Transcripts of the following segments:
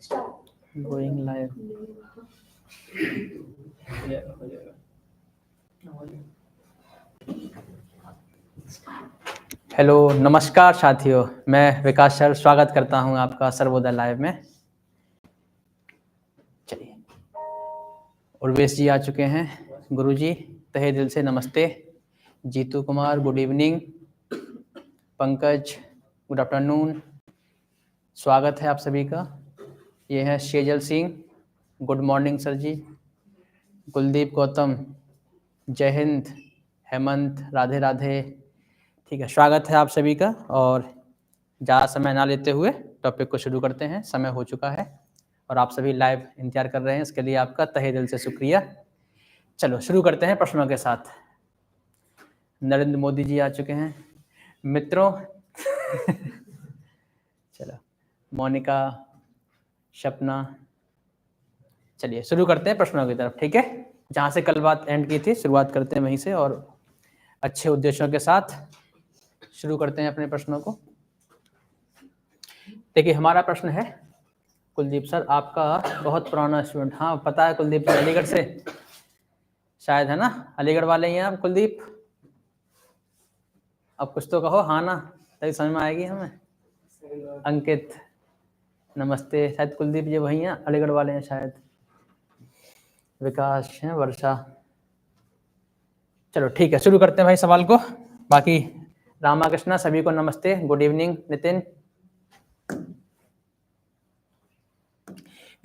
Going live. Hello, नमस्कार साथियों, मैं विकास सर स्वागत करता हूं आपका सर्वोदय लाइव में। चलिए, उर्वेश जी आ चुके हैं। गुरुजी तहे दिल से नमस्ते। Jeetu Kumar good evening. Pankaj good afternoon, स्वागत है आप सभी का। ये है Shejal Singh, good morning sir ji. Kuldeep Gautam जय हिंद। हेमंत राधे राधे। ठीक है, स्वागत है आप सभी का। और ज़्यादा समय ना लेते हुए टॉपिक को शुरू करते हैं। समय हो चुका है और आप सभी लाइव इंतजार कर रहे हैं, इसके लिए आपका तहे दिल से शुक्रिया। चलो शुरू करते हैं प्रश्नों के साथ। नरेंद्र मोदी जी आ चुके हैं मित्रों। चलो, मोनिका, सपना, चलिए शुरू करते हैं प्रश्नों की तरफ। ठीक है, जहाँ से कल बात एंड की थी शुरुआत करते हैं वहीं से और अच्छे उद्देश्यों के साथ शुरू करते हैं अपने प्रश्नों को। देखिए, हमारा प्रश्न है, कुलदीप सर आपका बहुत पुराना स्टूडेंट। हाँ पता है कुलदीप, अलीगढ़ से शायद, है ना? अलीगढ़ वाले ही हैं आप कुलदीप? अब कुछ तो कहो, हाँ ना, तभी समझ में आएगी हमें। अंकित नमस्ते, शायद कुलदीप जी वही हैं, अलीगढ़ वाले हैं शायद। विकास हैं, वर्षा। चलो ठीक है, शुरू करते हैं भाई सवाल को। बाकी रामाकृष्णा सभी को नमस्ते, गुड इवनिंग। नितिन,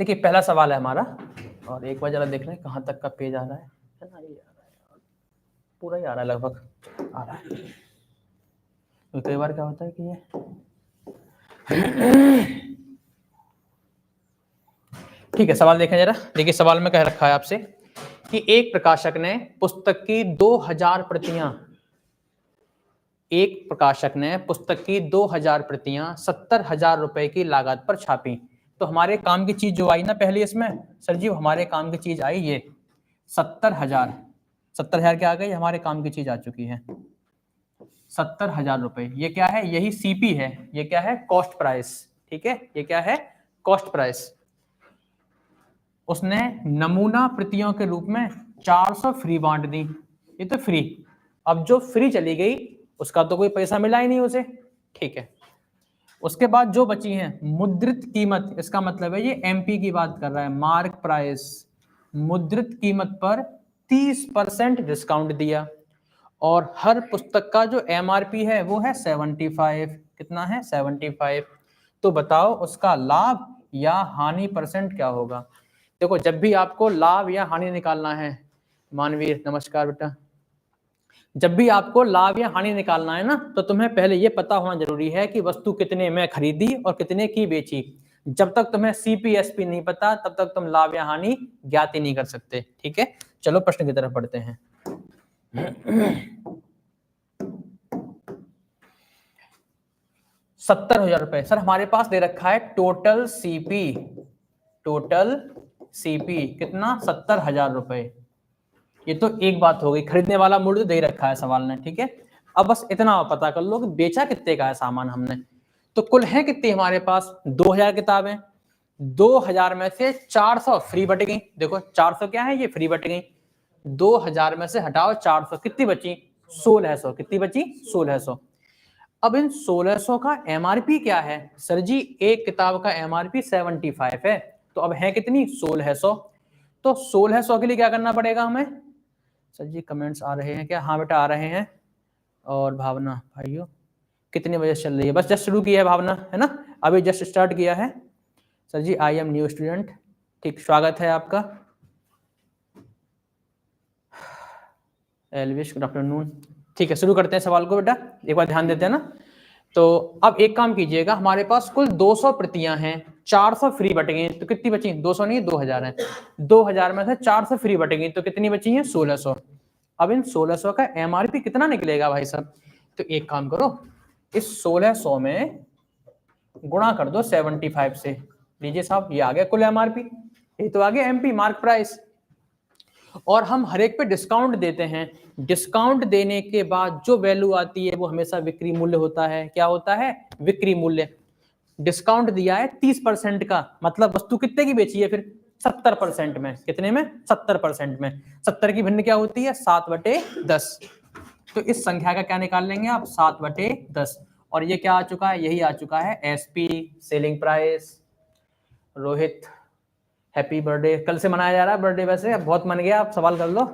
देखिए पहला सवाल है हमारा, और एक बार जरा देख लें कहाँ तक का पेज आ रहा है ना? ये आ रहा है, पूरा ही आ रहा है, लगभग आ रहा है। तो कई बार क्या होता है कि ये ठीक है, सवाल देखें जरा। देखिए सवाल में कह रखा है आपसे कि एक प्रकाशक ने पुस्तक की 2000 प्रतियां, एक प्रकाशक ने पुस्तक की 2000 प्रतियां 70,000 रुपए की लागत पर छापी। तो हमारे काम की चीज जो आई ना पहले इसमें, सर जी हमारे काम की चीज आई ये 70,000। 70,000 क्या आ गई? हमारे काम की चीज आ चुकी है 70,000 रुपए। ये क्या है? यही सीपी है। ये क्या है? Cost price. ठीक है, ये क्या है? Cost price. उसने नमूना प्रतियों के रूप में 400 फ्री बांट दी। ये तो फ्री। अब जो फ्री चली गई उसका तो कोई पैसा मिला ही नहीं उसे। ठीक है, उसके बाद जो बची हैं मुद्रित कीमत, इसका मतलब है ये एमपी की बात कर रहा है, मार्क प्राइस। मुद्रित कीमत पर 30% डिस्काउंट दिया और हर पुस्तक का जो एमआरपी है वो है 75। कितना है? 75। तो बताओ उसका लाभ या हानि परसेंट क्या होगा? देखो, जब भी आपको लाभ या हानि निकालना है, मानवीर नमस्कार बेटा, जब भी आपको लाभ या हानि निकालना है ना, तो तुम्हें पहले ये पता होना जरूरी है कि वस्तु कितने में खरीदी और कितने की बेची। जब तक तुम्हें सीपीएसपी नहीं पता तब तक तुम लाभ या हानि ज्ञात ही नहीं कर सकते। ठीक है, चलो प्रश्न की तरफ बढ़ते हैं। 70,000 रुपए सर हमारे पास दे रखा है टोटल सीपी। टोटल सीपी कितना? 70,000 रुपए। ये तो एक बात हो गई, खरीदने वाला मूल्य दे रखा है सवाल ने। ठीक है, अब बस इतना पता कर लो कि बेचा कितने का है सामान हमने। तो कुल है कितनी हमारे पास? 2000 किताबें। 2000 में से 400 फ्री बट गई। देखो 400 क्या है? ये फ्री बट गई। 2000 में से हटाओ 400, कितनी बची? 1600। कितनी बची? 1600। अब इन 1600 का एमआरपी क्या है? सर जी एक किताब का एमआरपी 75 है, तो अब है कितनी? 1600। तो 1600 के लिए क्या करना पड़ेगा हमें? सर जी कमेंट्स आ रहे हैं क्या? हाँ बेटा आ रहे हैं। और भावना भाइयों कितने बजे चल रही है? बस जस्ट शुरू किया है भावना, है ना? अभी जस्ट स्टार्ट किया है। Sir ji I am new student. ठीक, स्वागत है आपका। Elvish good afternoon. ठीक है, शुरू करते हैं सवाल को बेटा, एक बार ध्यान देते हैं ना। तो अब एक काम कीजिएगा, हमारे पास कुल 200 प्रतियां हैं, 400 फ्री बट गई, तो कितनी बची? 200 नहीं, 2000 है। 2000 में से 400 फ्री बट गई, तो कितनी बची है? 1600। अब इन 1600 का एमआरपी कितना निकलेगा भाई साहब? तो एक काम करो, इस 1600 में गुणा कर दो 75 से। लीजिए साहब, ये आ गया कुल एमआरपी, ये तो आ गया एमपी, मार्क प्राइस। और हम हर एक पे डिस्काउंट देते हैं। डिस्काउंट देने के बाद जो वैल्यू आती है वो हमेशा बिक्री मूल्य होता है। क्या होता है? बिक्री मूल्य। डिस्काउंट दिया है 30% का, मतलब वस्तु कितने की बेची है फिर 70% में। कितने में? 70% में। 70 की भिन्न क्या होती है? 7/10। तो इस संख्या का क्या निकाल लेंगे आप? 7/10। और ये क्या आ चुका है? यही आ चुका है SP, selling price. Rohit happy birthday, कल से मनाया जा रहा है बर्थडे, वैसे अब बहुत मन गया, आप सवाल कर लो।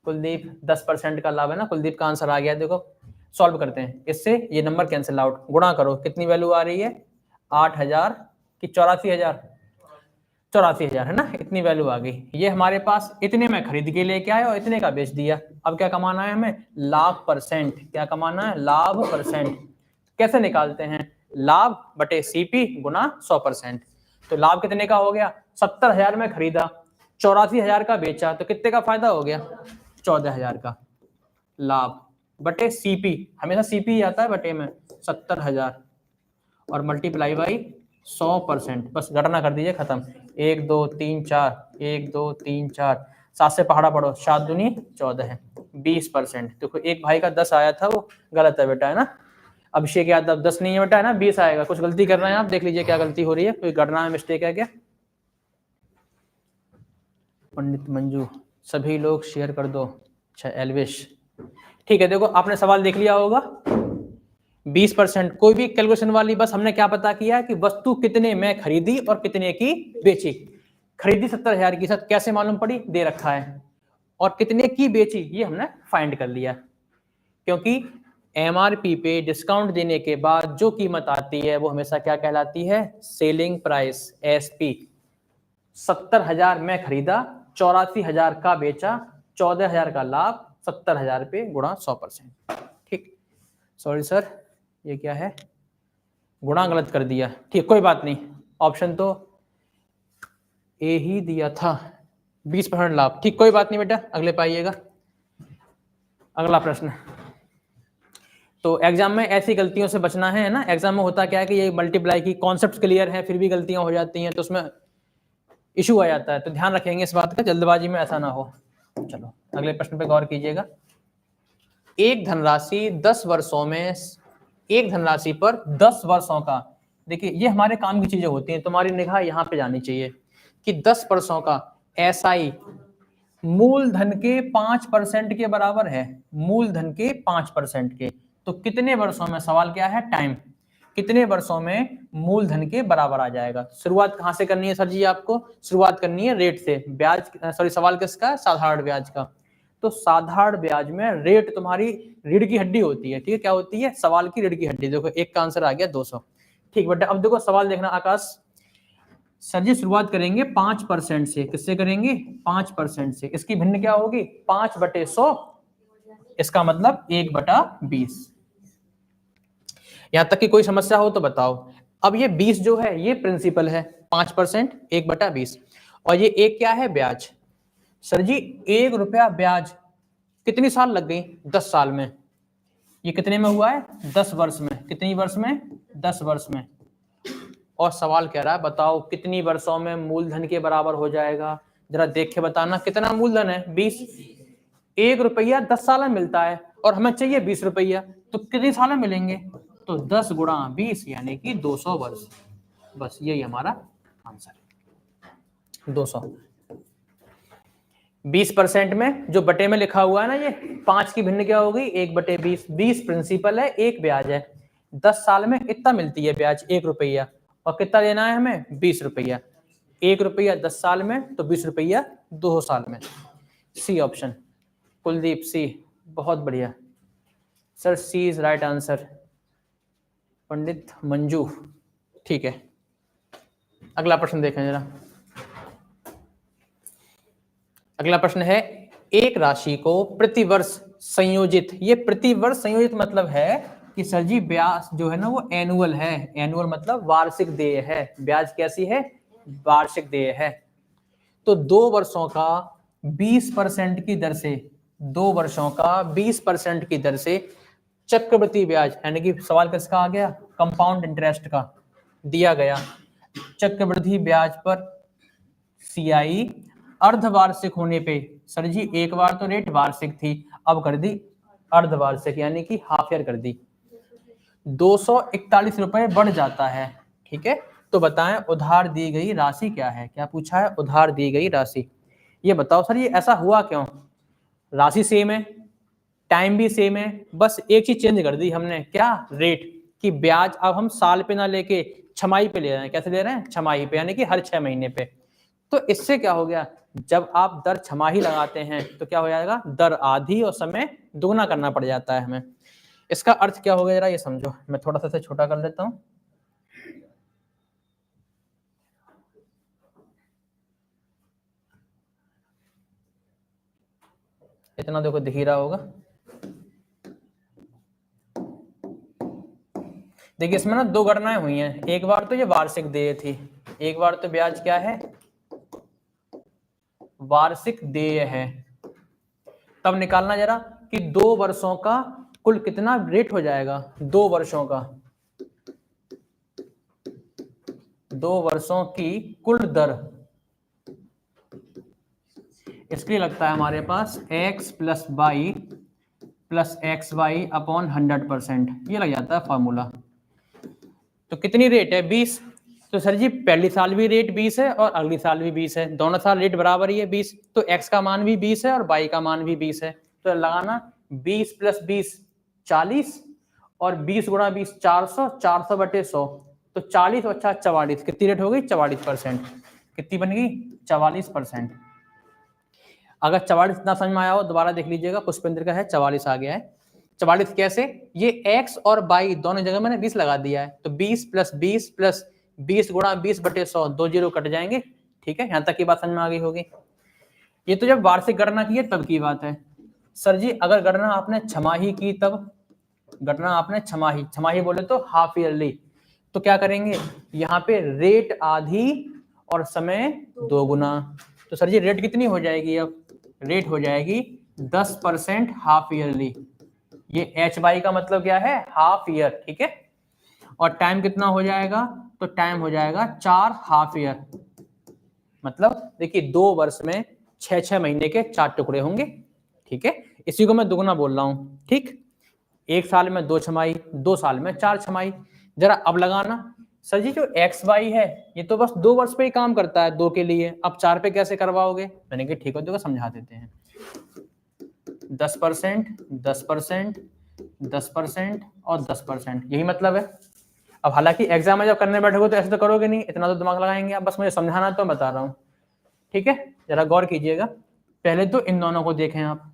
कुलदीप 10% का लाभ है ना, कुलदीप का आंसर आ गया। देखो सॉल्व करते हैं, इससे ये नंबर कैंसिल आउट, गुणा करो, कितनी वैल्यू आ रही है? 8,000 की 84,000, 84,000 है ना, इतनी वैल्यू आ गई। ये हमारे पास इतने में खरीद के लेके आए और इतने का बेच दिया। अब क्या कमाना है हमें? लाभ परसेंट। क्या कमाना है? लाभ परसेंट। कैसे निकालते हैं? लाभ बटे सीपी गुना 100%। तो लाभ कितने का हो गया? 70,000 में खरीदा, 84,000 का बेचा, तो कितने का फायदा हो गया? 14,000 का लाभ बटे सीपी, हमेशा सीपी आता है बटे में, 70,000 और मल्टीप्लाई बाई 100%। बस गणना कर दीजिए, खत्म। 1 2 3 4, 1 2 3 4, 7 से पहाड़ा पढ़ो, 7 दूनी 14 है, 20%। देखो एक भाई का 10 आया था, वो गलत है बेटा, है ना। अभिषेक यादव 10 नहीं है बेटा, है ना, 20 आएगा। कुछ गलती कर रहे हैं आप, देख लीजिए क्या गलती हो रही है, कोई गणना में मिस्टेक है क्या? पंडित मंजू सभी लोग शेयर कर दो। अच्छा एलविश, ठीक है। देखो आपने सवाल देख लिया होगा, 20%। कोई भी कैलकुलेशन वाली, बस हमने क्या पता किया कि वस्तु कितने में खरीदी और कितने की बेची। खरीदी 70,000 की, साथ कैसे मालूम पड़ी? दे रखा है। और कितने की बेची ये हमने फाइंड कर लिया, क्योंकि एमआरपी पे डिस्काउंट देने के बाद जो कीमत आती है वो हमेशा क्या कहलाती है? Selling price, SP. 70,000 में खरीदा, 84,000 का बेचा, 14,000 का लाभ, 70,000 पे गुणा 100%। ठीक, सॉरी सर, ये क्या है? गुणा गलत कर दिया। ठीक, कोई बात नहीं, ऑप्शन तो ए ही दिया था, 20% लाभ। ठीक, कोई बात नहीं बेटा, अगले पे आइएगा। अगला प्रश्न। तो एग्जाम में ऐसी गलतियों से बचना है ना। एग्जाम में होता क्या है कि ये मल्टीप्लाई की कॉन्सेप्ट क्लियर है, फिर भी गलतियां हो जाती हैं, तो उसमें इशू आ जाता है। तो ध्यान रखेंगे इस बात का, जल्दबाजी में ऐसा ना हो। चलो अगले प्रश्न पे गौर कीजिएगा। एक धनराशि 10 वर्षों में, एक धनराशि पर 10 वर्षों का, देखिए ये हमारे काम की चीजें होती हैं, तुम्हारी निगाह यहाँ पे जानी चाहिए कि 10 वर्षों का एसआई मूलधन के 5% के बराबर है। मूलधन के 5% के, तो कितने वर्षों में? सवाल क्या है? टाइम। कितने वर्षों में मूलधन के बराबर आ जाएगा? शुरुआत कहां से करनी है सर जी? आपको शुरुआत करनी है रेट से। ब्याज, सॉरी सवाल किसका? साधारण ब्याज का। तो साधारण ब्याज में रेट तुम्हारी रीढ़ की हड्डी होती है। ठीक है, क्या होती है? सवाल की रीढ़ की हड्डी। देखो एक का आंसर आ गया 200। ठीक बेटा, अब देखो सवाल देखना आकाश। सर जी शुरुआत करेंगे 5% से। किससे करेंगे? 5% से। इसकी भिन्न क्या होगी? 5/100, इसका मतलब 1/20। यहां तक कि कोई समस्या हो तो बताओ। अब ये 20 जो है ये प्रिंसिपल है, 5% 1/20, और ये एक क्या है? ब्याज। सर जी 1 रुपया ब्याज कितनी साल लग गई? 10 साल में। ये कितने में हुआ है? 10 वर्ष में। कितनी वर्ष में? 10 वर्ष में। और सवाल कह रहा है बताओ कितनी वर्षों में मूलधन के बराबर हो जाएगा? जरा देख के बताना, कितना मूलधन है? 20। 1 रुपया 10 साल में मिलता है और हमें चाहिए 20 रुपया, तो कितने साल में मिलेंगे? तो 10 गुणा 20 यानी कि 200 वर्ष। बस यही हमारा आंसर है, 200। 20% में जो बटे में लिखा हुआ है ना, ये 5 की भिन्न क्या होगी? 1/20। 20 प्रिंसिपल है, 1 ब्याज है। 10 साल में इतना मिलती है ब्याज, 1 रुपया, और कितना देना है हमें? 20 रुपया। 1 रुपया 10 साल में, तो 20 रुपया 2 साल में। C option. कुलदीप सी, बहुत बढ़िया sir, C is right answer. Pandit Manju, ठीक है। अगला प्रश्न देखें जरा। अगला प्रश्न है, एक राशि को प्रतिवर्ष संयोजित, ये प्रतिवर्ष संयोजित मतलब है कि सर जी ब्याज जो है ना वो एनुअल है। एनुअल मतलब वार्षिक देय है। ब्याज कैसी है? वार्षिक देय है। तो 2 वर्षों का 20% की दर से, 2 वर्षों का 20% की दर से चक्रवृद्धि ब्याज, यानी कि सवाल किसका आ गया? कंपाउंड इंटरेस्ट का दिया गया। चक्रवृद्धि ब्याज पर सीआई अर्धवार्षिक होने पे, सर जी एक बार तो रेट वार्षिक थी, अब कर दी अर्धवार्षिक, यानी कि हाफ ईयर कर दी। 241 रुपए बढ़ जाता है। ठीक है, तो बताएं उधार दी गई राशि क्या है। क्या पूछा है? उधार दी गई राशि। ये बताओ सर ये ऐसा हुआ क्यों? राशि सेम है, टाइम भी सेम है, बस एक चीज चेंज कर दी हमने, क्या? रेट की ब्याज अब हम साल पे ना लेके छमाही पे ले रहे हैं। कैसे ले रहे हैं? छमाही पे, यानी कि हर 6 महीने पे। तो इससे क्या हो गया, जब आप दर छमाही लगाते हैं तो क्या हो जाएगा, दर आधी और समय दुगना करना पड़ जाता है हमें। इसका अर्थ क्या हो गया जरा ये समझो। मैं थोड़ा सा इसे छोटा कर लेता हूं। इतना देखो दिख ही रहा होगा। देखिए इसमें ना दो गणनाएं हुई हैं। एक बार तो ये वार्षिक देय थी, एक बार तो ब्याज क्या है, वार्षिक देय है। तब निकालना जरा कि 2 वर्षों का कुल कितना रेट हो जाएगा। 2 वर्षों का, 2 वर्षों की कुल दर, इसलिए लगता है हमारे पास x plus Y plus X Y upon 100%, ये लग जाता है फॉर्मूला। तो कितनी रेट है? 20। तो सर जी पहली साल भी रेट 20 है और अगली साल भी 20 है, दोनों साल रेट बराबर ही है 20, तो x का मान भी 20 है और y का मान भी 20 है। तो लगाना 20 प्लस 20 40 और 20 गुणा 20 400, 400 बटे 100, तो 40 अच्छा 44, कितनी रेट हो गई? 44%। कितनी बन गई? 44%। अगर 44 इतना समझ में आया हो दोबारा देख लीजिएगा, पुष्पेंद्र का है 44 आ गया है। 44 कैसे? ये x और y दोनों जगह मैंने 20 लगा दिया है, तो 20 प्लस 20 प्लस 20 गुणा 20 बटे 100, 2 जीरो कट जाएंगे। ठीक है, यहां तक की बात समझ में आ गई होगी। ये तो जब वार्षिक गणना की है तब की बात है। सर जी अगर गणना आपने छमाही की तब, गणना आपने छमाही, छमाही बोले तो हाफ ईयरली, तो क्या करेंगे, यहाँ पे रेट आधी और समय 2 गुना। तो सर जी रेट कितनी हो जाएगी? अब रेट हो जाएगी 10% हाफ ईयरली। ये एच बाई का मतलब क्या है? Half year. ठीक है, और टाइम कितना हो जाएगा? तो टाइम हो जाएगा 4 हाफ ईयर। मतलब देखिए 2 वर्ष में 6 महीने के 4 टुकड़े होंगे। ठीक है, इसी को मैं दुगुना बोल रहा हूं। ठीक, 1 साल में 2 छमाही, 2 साल में 4 छमाही। जरा अब लगाना। सर जी जो एक्स वाई है ये तो बस 2 वर्ष पे ही काम करता है, 2 के लिए, अब 4 पे कैसे करवाओगे? मैंने कहा ठीक है, देखो समझा देते हैं। 10%, 10%, 10% और 10%, यही मतलब है। अब हालांकि एग्जाम में जब करने बैठोगे तो ऐसे तो करोगे नहीं, इतना तो दिमाग लगाएंगे आप, बस मुझे समझाना तो बता रहा हूँ। ठीक है, जरा गौर कीजिएगा। पहले तो इन दोनों को देखें आप,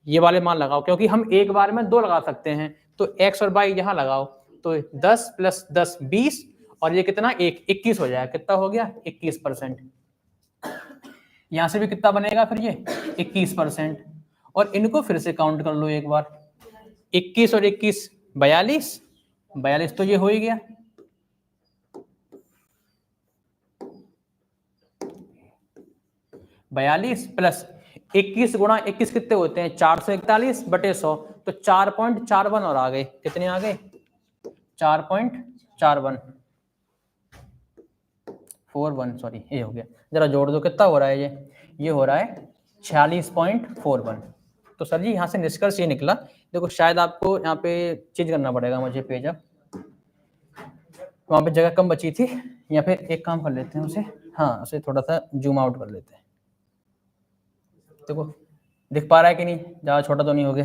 ये वाले मान लगाओ, क्योंकि हम एक बार में 2 लगा सकते हैं, तो x और y यहाँ लगाओ, तो 10 प्लस 10 20, और ये कितना 21 हो जाएगा। कितना हो गया? 21%। यहां से भी कितना बनेगा फिर? ये 21%। और इनको फिर से काउंट कर लो एक बार, 21 और 21 42, 42 तो ये हो ही गया। बयालीस प्लस 21 गुणा 21 कितने होते हैं? 441 बटे 100, तो 4.41 और आ गए। कितने आ गए? 4.41 41, सॉरी ये हो गया। जरा जोड़ दो, कितना हो रहा है? ये हो रहा है 46.41। तो सर जी यहाँ से निष्कर्ष ये निकला। देखो शायद आपको यहाँ पे चेंज करना पड़ेगा मुझे पेज, अब वहाँ पे जगह कम बची थी, या फिर एक काम कर लेते हैं उसे, हाँ उसे थोड़ा सा जूम आउट कर लेते हैं। देखो दिख पा रहा है कि नहीं? ज़्यादा छोटा तो नहीं हो गया?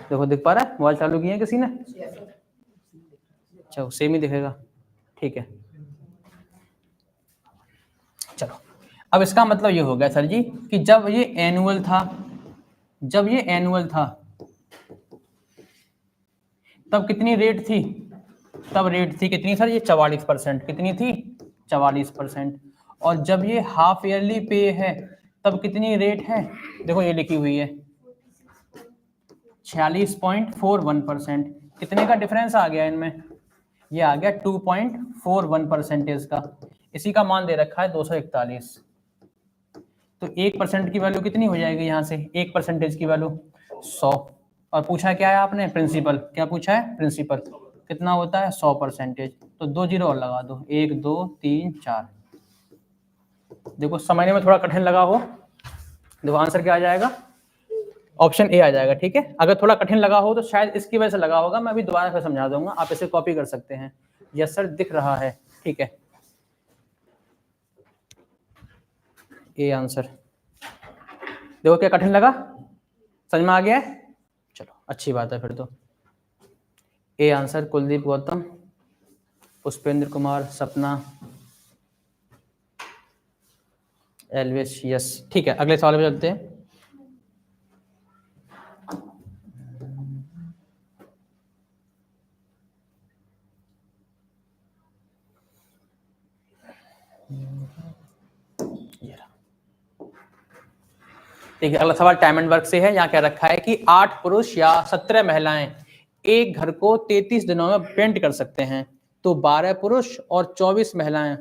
देखो दिख पा रहा है? मोबाइल चालू किया है किसी ने? अच्छा सेम ही दिखेगा, ठीक है। चलो अब इसका मतलब ये हो गया सर जी कि जब ये एनुअल था, जब ये एनुअल था तब कितनी रेट थी? तब रेट थी कितनी सर? ये 44%। कितनी थी? 44%। और जब ये हाफ ईयरली पे है तब कितनी रेट है? देखो ये लिखी हुई है 46.41%। कितने का डिफरेंस आ गया इनमें? ये आ गया 2.41% का। इसी का मान दे रखा है 241। तो 1% की वैल्यू कितनी हो जाएगी? यहाँ से 1% की वैल्यू 100। और पूछा क्या है आपने? प्रिंसिपल। क्या पूछा है? प्रिंसिपल। कितना होता है? 100%। तो 2 जीरो और लगा दो, 1 2 3 4। देखो समझने में थोड़ा कठिन लगा हो, देखो आंसर क्या आ जाएगा, ऑप्शन ए आ जाएगा। ठीक है, अगर थोड़ा कठिन लगा हो तो शायद इसकी वजह से लगा होगा, मैं अभी दोबारा फिर समझा दूंगा, आप इसे कॉपी कर सकते हैं। यस सर दिख रहा है। ठीक है, ए आंसर। देखो क्या कठिन लगा, समझ में आ गया है? चलो अच्छी बात है फिर तो। ए आंसर कुलदीप गौतम, पुष्पेंद्र कुमार, सपना, एलविश, यस। ठीक है, अगले सवाल पे चलते हैं। ठीक है, अगला सवाल टाइम एंड वर्क से है। यहाँ क्या रखा है कि 8 पुरुष या 17 महिलाएं एक घर को 33 दिनों में पेंट कर सकते हैं, तो 12 पुरुष और 24 महिलाएं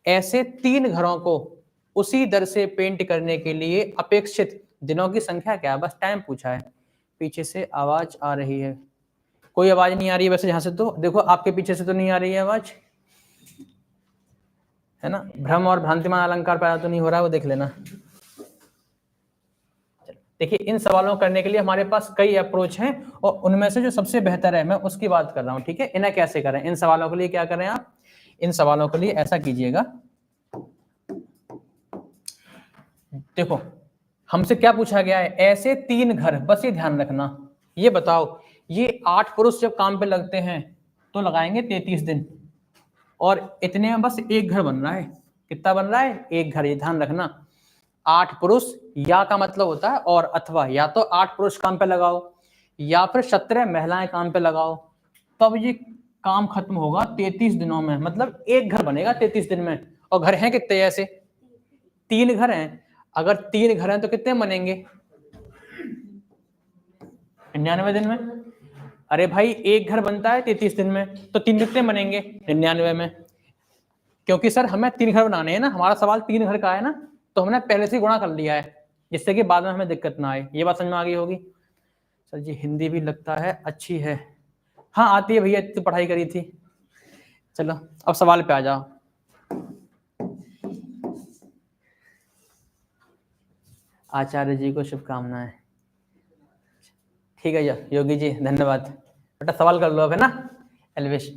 ऐसे 3 घरों को उसी दर से पेंट करने के लिए अपेक्षित दिनों की संख्या क्या है? बस टाइम पूछा है। पीछे से आवाज आ रही है, कोई आवाज नहीं आ रही है वैसे यहाँ से, तो देखो आपके पीछे से तो नहीं आ रही है आवाज, है ना? भ्रम और भ्रांतिमान अलंकार पैदा तो नहीं हो रहा है, वो देख लेना। देखिए, इन सवालों को करने के लिए हमारे पास कई अप्रोच हैं और उनमें से जो सबसे बेहतर है मैं उसकी बात कर रहा हूं। ठीक है, इन्हें कैसे करें? इन सवालों के लिए क्या करें आप? इन सवालों के लिए ऐसा कीजिएगा, देखो हमसे क्या पूछा गया है, ऐसे 3 घर, बस ये ध्यान रखना। ये बताओ, ये 8 पुरुष जब काम पे लगते हैं तो लगाएंगे 33 दिन, और इतने में बस एक घर बन रहा है। कितना बन रहा है? एक घर। ये ध्यान रखना, 8 पुरुष, या का मतलब होता है और अथवा, या तो 8 पुरुष काम पे लगाओ या फिर 17 महिलाएं काम पे लगाओ, तब ये काम खत्म होगा 33 दिनों में, मतलब एक घर बनेगा 33 दिन में। और घर हैं कितने? ऐसे 3 घर हैं। अगर 3 घर हैं तो कितने बनेंगे? 99 दिन में। अरे भाई एक घर बनता है 33 दिन में, तो 3 कितने बनेंगे? 99 में। क्योंकि सर हमें 3 घर बनाने हैं ना, हमारा सवाल 3 घर का है ना, तो हमने पहले से गुणा कर लिया है, जिससे कि बाद में हमें दिक्कत ना आए। ये बात समझ में आ गई होगी। सर जी हिंदी भी लगता है अच्छी है। हाँ आती है भैया, इतनी पढ़ाई करी थी। चलो अब सवाल पे आ जाओ। आचार्य जी को शुभकामनाएं। ठीक है योगी जी, धन्यवाद। बेटा सवाल कर लो अब, है ना एलविश।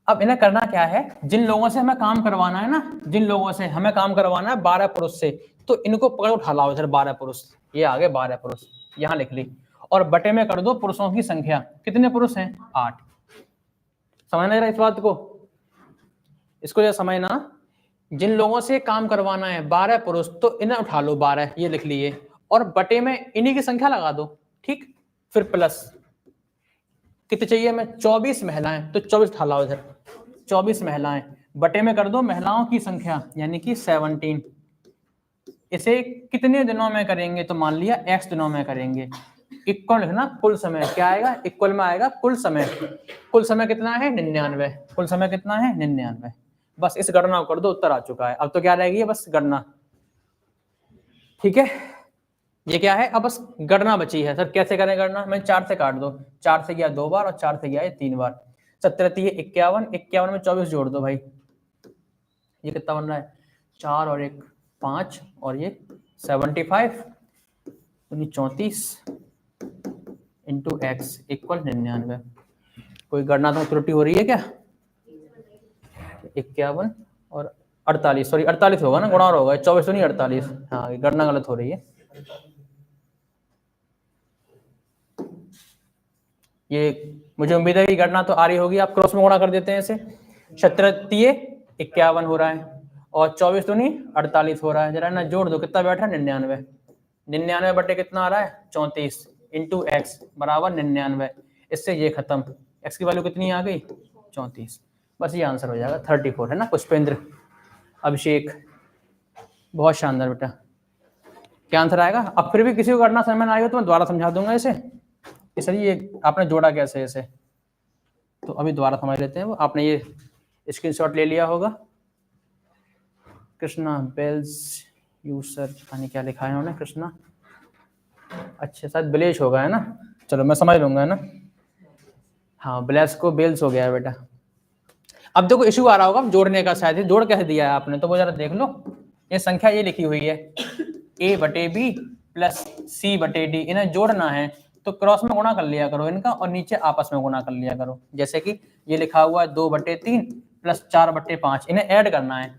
अब इन्हें करना क्या है, जिन लोगों से हमें काम करवाना है ना, जिन लोगों से हमें काम करवाना है 12 पुरुष से, तो इनको पकड़ उठा लाओ इधर। 12 पुरुष, ये आ गए 12 पुरुष, यहाँ लिख ली, और बटे में कर दो पुरुषों की संख्या। कितने पुरुष हैं? 8। समझना जरा इस बात को, इसको जरा समझना। जिन लोगों से काम करवाना है 12 पुरुष, तो इन्हें उठा लो 12, ये लिख लिए, और बटे में इन्हीं की संख्या लगा दो। ठीक, फिर प्लस कितने चाहिए हमें? 24 महिलाएं, तो 24 उठा लाओ इधर। 24 महिलाएं बटे में कर दो महिलाओं की संख्या, यानी कि 17। इसे कितने दिनों में करेंगे? तो मान लिया x दिनों में करेंगे। इक्वल लिखना, कुल समय क्या आएगा? इक्वल में आएगा कुल समय। कुल समय कितना है? 99। कुल समय कितना है? 99। बस इस गणना को कर दो, उत्तर आ चुका है। अब तो क्या रहेगी? बस गणना। ठीक है, ये क्या है? अब बस गणना बची है। सर कैसे करें गणना? मैं 4 से काट दो, 4 से गया 2 बार और 4 से गया 3 बार। 17 51, 51 में 24 जोड़ दो भाई, ये कितना बन रहा है? 4 और 1 5, और ये 75 यानी 34 इंटू एक्स इक्वल 99। कोई गणनात्मक त्रुटि हो रही है क्या? 51 और 48, सॉरी 48 होगा ना, गुणा होगा, 24 तो नहीं 48। हाँ गणना गलत हो रही है। ये मुझे उम्मीद है कि गणना तो आ रही होगी, आप क्रॉस में गुणा कर देते हैं इसे। 17 51 हो रहा है, और 24 तो नहीं 48 हो रहा है। जरा ना जोड़ दो, कितना बैठा? 99। 99 बटे कितना आ रहा है? 34 इंटू एक्स बराबर 99। इससे ये खत्म, एक्स की वैल्यू कितनी आ गई? 34। बस ये आंसर हो जाएगा 34, है ना पुष्पेंद्र, अभिषेक, बहुत शानदार बेटा। क्या आंसर आएगा? अब फिर भी किसी को करना समझ में ना आएगा तो मैं दोबारा समझा दूंगा इसे, सर ये आपने जोड़ा कैसे इसे, तो अभी दोबारा समझ लेते हैं। वो आपने ये स्क्रीनशॉट ले लिया होगा। कृष्णा बेल्स यूसर, पता नहीं क्या लिखा है उन्होंने, कृष्णा, अच्छा शायद बिलेश होगा, है ना? चलो मैं समझ लूंगा, है ना? हाँ ब्लेस को बेल्स हो गया है बेटा। अब देखो इशू आ रहा होगा जोड़ने का, शायद जोड़ कैसे दिया है आपने, तो वो जरा देख लो। ये संख्या ये लिखी हुई है a बटे b प्लस सी बटे डी, इन्हें जोड़ना है तो क्रॉस में गुणा कर लिया करो इनका और नीचे आपस में गुणा कर लिया करो। जैसे कि ये लिखा हुआ है 2/3 प्लस 4/5, इन्हें ऐड करना है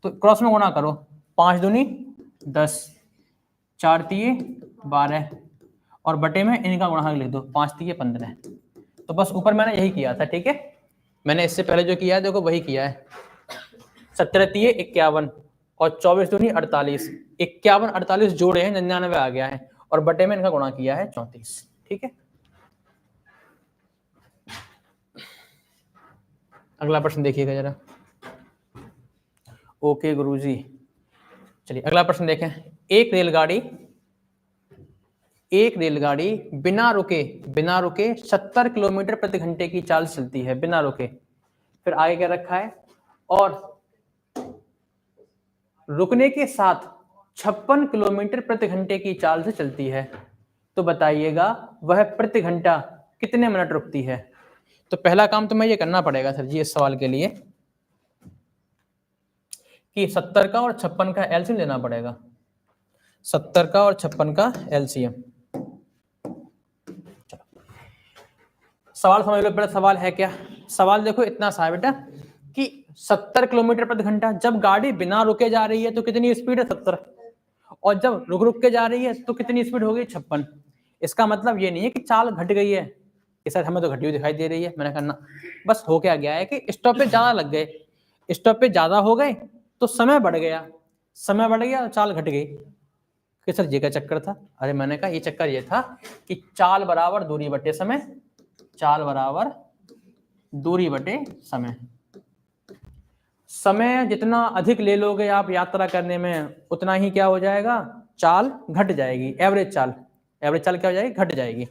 तो क्रॉस में गुणा करो, 5 दूनी 10, 4 तिये 12 और बटे में इनका गुणा लिख दो, 5 तिये 15। तो बस ऊपर मैंने यही किया था, ठीक है। मैंने इससे पहले जो किया है देखो वही किया है। 17 तिये 51 और 24 दूनी 48, 51 48 जोड़े हैं 99 आ गया है और बटे में इनका गुणा किया है 34, ठीक है। अगला प्रश्न देखिएगा जरा। ओके गुरुजी, चलिए अगला प्रश्न देखें। एक रेलगाड़ी बिना रुके 70 किलोमीटर प्रति घंटे की चाल चलती है, बिना रुके। फिर आगे क्या रखा है, और रुकने के साथ 56 किलोमीटर प्रति घंटे की चाल से चलती है। तो बताइएगा वह प्रति घंटा कितने मिनट रुकती है। तो पहला काम तो मैं ये करना पड़ेगा सर जी इस सवाल के लिए कि 70 का और 56 का एलसीएम लेना पड़ेगा, 70 का और 56 का एलसीएम। सवाल समझ लो, पहला सवाल है क्या। सवाल देखो इतना सा है बेटा कि 70 किलोमीटर प्रति घंटा, जब गाड़ी बिना रुके जा रही है तो कितनी स्पीड है 70, और जब रुक के जा रही है तो कितनी स्पीड हो गई 56। इसका मतलब ये नहीं है कि चाल घट गई है कि सर हमें तो घटी हुई दिखाई दे रही है। मैंने कहा बस हो क्या गया है कि स्टॉपेज ज्यादा लग गए, स्टॉपेज ज्यादा हो गए तो समय बढ़ गया, समय बढ़ गया तो चाल घट गई। कि सर ये क्या चक्कर था। अरे मैंने कहा ये चक्कर ये था कि चाल बराबर दूरी बटे समय, चाल बराबर दूरी बटे समय। समय जितना अधिक ले लोगे आप यात्रा करने में उतना ही क्या हो जाएगा, चाल घट जाएगी। एवरेज चाल क्या हो जाएगी, घट जाएगी।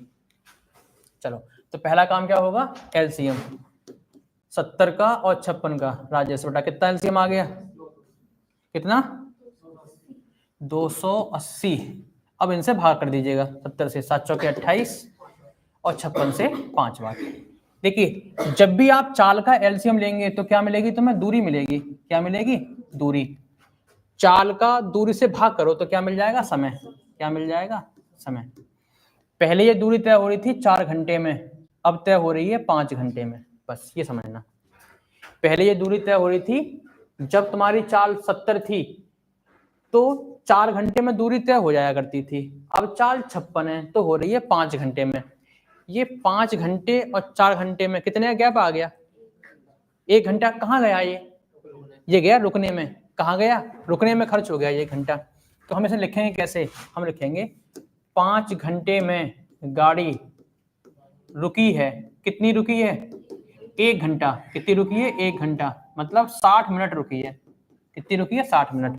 चलो तो पहला काम क्या होगा, एलसीएम 70 का और 56 का। राजेश बेटा कितना एलसीएम आ गया, कितना 280। अब इनसे भाग कर दीजिएगा, 70 से 7 चौके 28 और 56 से 5 बार। देखिए जब भी आप चाल का एलसीएम लेंगे तो क्या मिलेगी तुम्हें, दूरी मिलेगी। क्या मिलेगी, दूरी। चाल का दूरी से भाग करो तो क्या मिल जाएगा, समय। क्या मिल जाएगा, समय। पहले ये दूरी तय हो रही थी 4 घंटे में, अब तय हो रही है 5 घंटे में। बस ये समझना, पहले ये दूरी तय हो रही थी जब तुम्हारी चाल 70 थी तो 4 घंटे में दूरी तय हो जाया करती थी, अब चाल 56 है तो हो रही है 5 घंटे में। ये 5 घंटे और 4 घंटे में कितने गैप आ गया, 1 घंटा कहाँ गया, ये गया रुकने में। कहाँ गया, रुकने में खर्च हो गया ये घंटा। तो हम इसे लिखेंगे कैसे, हम लिखेंगे 5 घंटे में गाड़ी रुकी है, कितनी रुकी है, 1 घंटा। कितनी रुकी है, 1 घंटा, मतलब 60 मिनट रुकी है। कितनी रुकी है, 60 मिनट।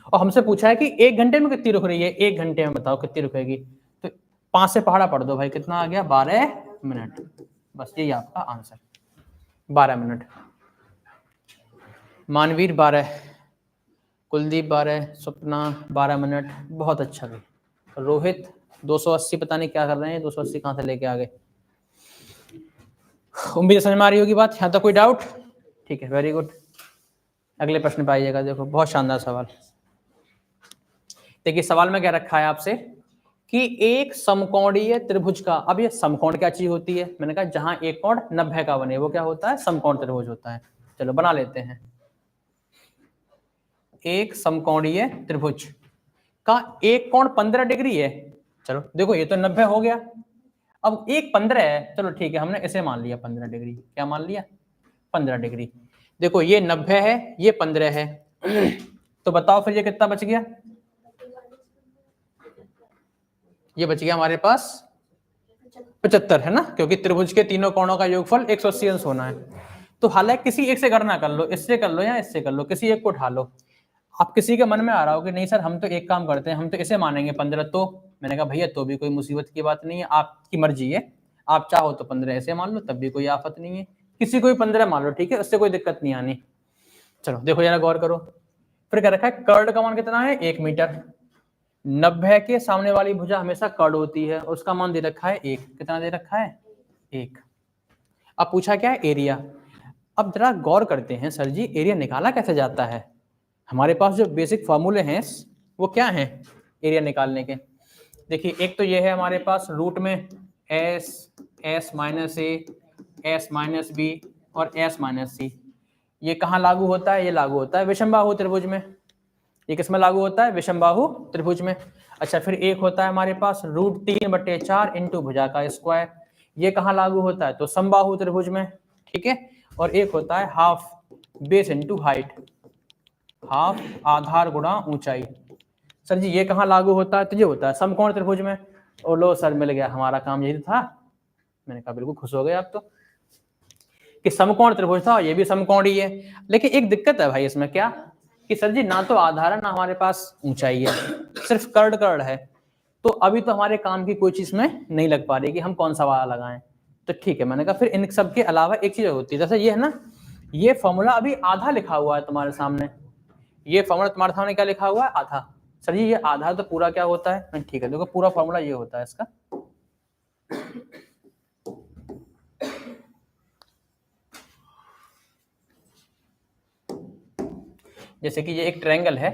और हमसे पूछा है कि 1 घंटे में कितनी रुक रही है, 1 घंटे में बताओ कितनी रुकेगी। तो 5 से पहाड़ा पढ़ दो भाई, कितना आ गया, 12 मिनट। बस यही आपका answer, 12 minute. Manveer 12, Kuldeep 12, Swapna 12 minute. बहुत अच्छा भी। रोहित 280, पता नहीं क्या कर रहे हैं, 280 कहां से लेके आ गए। उम्मीद समझ में आ रही होगी बात, यहाँ तक कोई डाउट, ठीक है, वेरी गुड। अगले प्रश्न पे आइएगा। देखो बहुत शानदार सवाल। देखिए सवाल में क्या रखा है आपसे कि एक समकोणीय त्रिभुज का, अब ये समकोण क्या चीज होती है, मैंने कहा जहां एक कोण 90 का बने वो क्या होता है, समकोण त्रिभुज होता है। चलो बना लेते हैं। एक समकोणीय त्रिभुज का एक कोण 15 डिग्री है। चलो देखो ये तो 90 हो गया, अब एक 15 है, चलो ठीक है हमने इसे मान लिया 15 डिग्री। क्या मान लिया, 15 डिग्री। देखो ये 90 है, ये 15 है, तो बताओ फिर ये कितना बच गया, ये बच गया हमारे पास 75 है ना, क्योंकि त्रिभुज के तीनों कोणों का योगफल 180 अंश होना है। तो हालांकि किसी एक से गणना कर लो, इससे कर लो या इससे कर लो, किसी एक को उठा लो। आप किसी के मन में आ रहा हो कि नहीं सर हम तो एक काम करते हैं, हम तो इसे मानेंगे 15, तो मैंने कहा भैया तो भी कोई मुसीबत की बात नहीं है, आपकी मर्जी है। आप चाहो तो 15 ऐसे मान लो, तब भी कोई आफत नहीं है। किसी को 15 मान लो, ठीक है, उससे कोई दिक्कत नहीं आनी। चलो देखो जरा गौर करो। फिर क्या रखा है, कर्ड का मान कितना है, 1 मीटर। 90 के सामने वाली भुजा हमेशा कर्ड होती है, उसका मान दे रखा है 1। कितना दे रखा है, 1। अब पूछा क्या है, एरिया। अब जरा गौर करते हैं, सर जी एरिया निकाला कैसे जाता है। हमारे पास जो बेसिक फॉर्मूले हैं वो क्या हैं एरिया निकालने के। देखिए एक तो ये है हमारे पास रूट में एस, एस माइनस ए, एस माइनस बी और एस माइनस सी। ये कहाँ लागू होता है? ये लागू होता है विषमबाहु त्रिभुज में। ये किसमें लागू होता है? विषमबाहु त्रिभुज में। अच्छा, फिर एक होता है हमारे पास √3/4 इंटू भुजा का स्क्वायर। ये कहाँ लागू होता है? तो समबाहु त्रिभुज में। ठीक है। और एक होता है half base into height, half आधार गुणा ऊंचाई। सर जी ये कहाँ लागू होता है? तो ये होता है समकोण त्रिभुज में। ओ लो सर, मिल गया, हमारा काम यही था। मैंने कहा बिल्कुल खुश हो गए आप तो, कि समकोण त्रिभुज था, ये भी समकोण ही है। लेकिन एक दिक्कत है भाई इसमें, क्या कि सर जी ना तो आधार है ना हमारे पास ऊंचाई है, सिर्फ कर्ड कर्ड है। तो अभी तो हमारे काम की कोई चीज में नहीं लग पा रही कि हम कौन सा वाला लगाएं। तो ठीक है, मैंने कहा फिर इन सब के अलावा एक चीज होती है, जैसे ये है ना, ये फॉर्मूला अभी आधा लिखा हुआ है तुम्हारे सामने। ये फॉर्मूला तुम्हारे सामने क्या लिखा हुआ है? आधा। सर जी ये आधा तो पूरा क्या होता है? ठीक है, देखो पूरा फॉर्मूला ये होता है इसका। जैसे कि ये एक ट्रायंगल है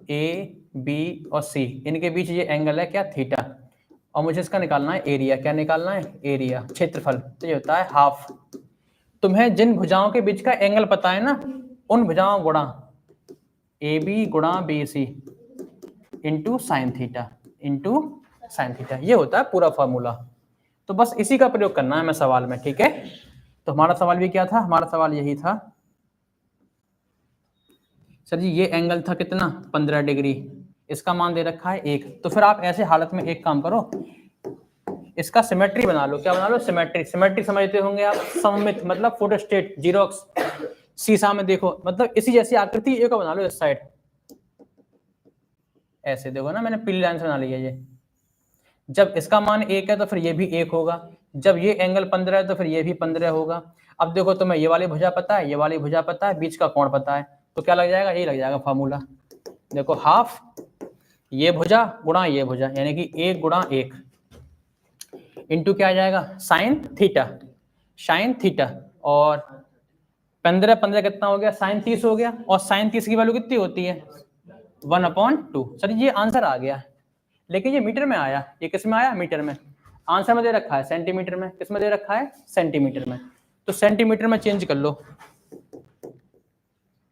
ए बी और सी, इनके बीच ये एंगल है क्या? थीटा। और मुझे इसका निकालना है एरिया। क्या निकालना है? एरिया, क्षेत्रफल। तो ये होता है हाफ। तुम्हें जिन भुजाओं के बीच का एंगल पता है ना, उन भुजाओं गुणा ए बी गुणा B C into sine theta, into sine theta. ये होता है पूरा फॉर्मूला। तो बस इसी का प्रयोग करना है हमें सवाल में। ठीक है, तो हमारा सवाल भी क्या था? हमारा सवाल यही था सर जी ये एंगल था कितना? 15 डिग्री। इसका मान दे रखा है 1। तो फिर आप ऐसे हालत में एक काम करो, इसका सिमेट्री बना लो। क्या बना लो? सिमेट्री। सिमेट्री समझते होंगे आप, सममित मतलब फोटोस्टेट, जीरोक्स, शीशा में देखो, मतलब इसी जैसी आकृति एक बना लो इस साइड। ऐसे देखो ना, मैंने पीली लाइन से बना लिया ये। जब इसका मान 1 है तो फिर ये भी 1 होगा। जब ये एंगल 15 है तो फिर ये भी 15 होगा। अब देखो तुम्हें ये वाली भुजा पता है, ये वाली भुजा पता है, बीच का कोण पता है, तो क्या लग जाएगा? यही लग जाएगा फॉर्मूला। देखो हाफ ये भुजा गुणा ये भुजा, यानी कि 1 गुणा 1 इंटू क्या आ जाएगा? Sign theta, sine theta. और 15 15 कितना हो गया? साइन 30 हो गया। और साइन 30 की वैल्यू कितनी होती है? 1/2। सर ये आंसर आ गया, लेकिन ये मीटर में आया। ये किस में आया? मीटर में। आंसर में दे रखा है सेंटीमीटर में। किस में दे रखा है? सेंटीमीटर में। तो सेंटीमीटर में चेंज कर लो।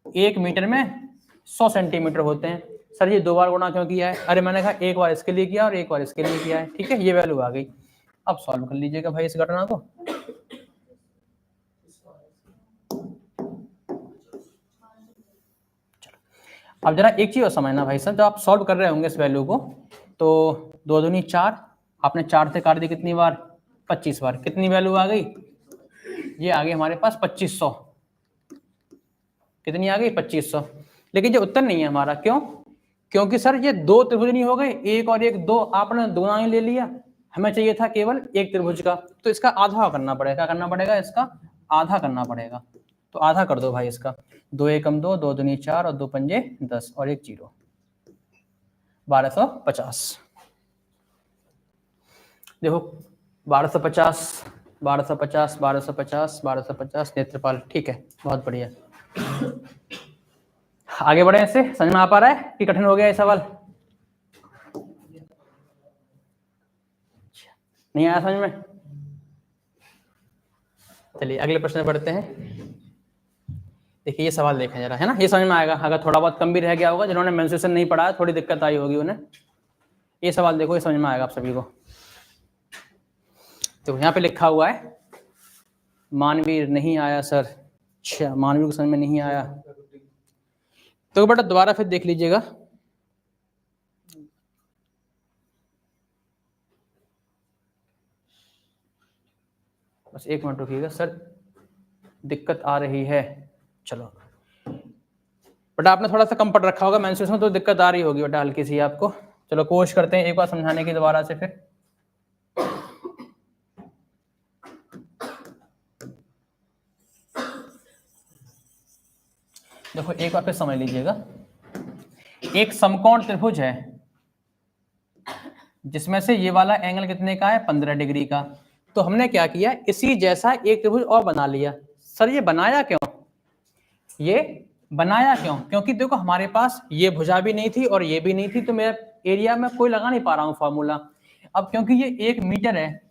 1 मीटर में 100 सेंटीमीटर होते हैं। सर ये 2 बार गुणा क्यों किया है? अरे मैंने कहा एक बार इसके लिए किया और एक बार इसके लिए किया है। ठीक है, ये वैल्यू आ गई। अब सॉल्व कर लीजिएगा भाई इस घटना को। अब जरा एक चीज और समझना भाई साहब, जब आप सॉल्व कर रहे होंगे इस वैल्यू को, तो 2 दूनी 4, आपने 4 से काट दी कितनी बार? 25 बार। कितनी वैल्यू आ गई? ये आ गई हमारे पास 2500। कितनी आ गई? 2500। लेकिन ये उत्तर नहीं है हमारा। क्यों? क्योंकि सर ये 2 त्रिभुज नहीं हो गए, 1 और 1 2, आपने दुगना ही ले लिया। हमें चाहिए था केवल 1 त्रिभुज का, तो इसका आधा करना पड़ेगा। क्या करना पड़ेगा? इसका आधा करना पड़ेगा। तो आधा कर दो भाई इसका। 2 एकम 2, 2 दूनी 4 और 2 पंजे 10 और 1 0, 1250। देखो 1250 1250 1250 1250 नेत्रपाल। ठीक है, बहुत बढ़िया। आगे बढ़े। ऐसे समझ में आ पा रहा है कि कठिन हो गया ये सवाल? नहीं आया समझ में? चलिए अगले प्रश्न में बढ़ते हैं। देखिए ये सवाल देखें जरा, है ना, ये समझ में आएगा। अगर थोड़ा बहुत कम भी रह गया होगा, जिन्होंने मेंस्ट्रुएशन नहीं पढ़ा थोड़ी दिक्कत आई होगी उन्हें, ये सवाल देखो, ये समझ में आएगा आप सभी को। तो यहाँ पे लिखा हुआ है मानवीर नहीं आया सर। अच्छा, मानवीर को समझ में नहीं आया तो बेटा दोबारा फिर देख लीजिएगा। बस 1 मिनट रुकिएगा सर, दिक्कत आ रही है। चलो बेटा आपने थोड़ा सा कम पढ़ रखा होगा मेंस्ट्रुएशन, तो दिक्कत आ रही होगी बेटा हल्की सी आपको। चलो कोशिश करते हैं एक बार समझाने की दोबारा से। फिर देखो एक बार फिर समझ लीजिएगा। एक समकोण त्रिभुज है जिसमें से ये वाला एंगल कितने का है? 15 डिग्री का। तो हमने क्या किया? इसी जैसा एक त्रिभुज और बना लिया। सर ये बनाया क्यों? ये बनाया क्यों? क्योंकि देखो हमारे पास ये भुजा भी नहीं थी और ये भी नहीं थी, तो मेरा एरिया में कोई लगा नहीं पा रहा हूँ फॉर्मूला। अब क्योंकि ये 1 मीटर है,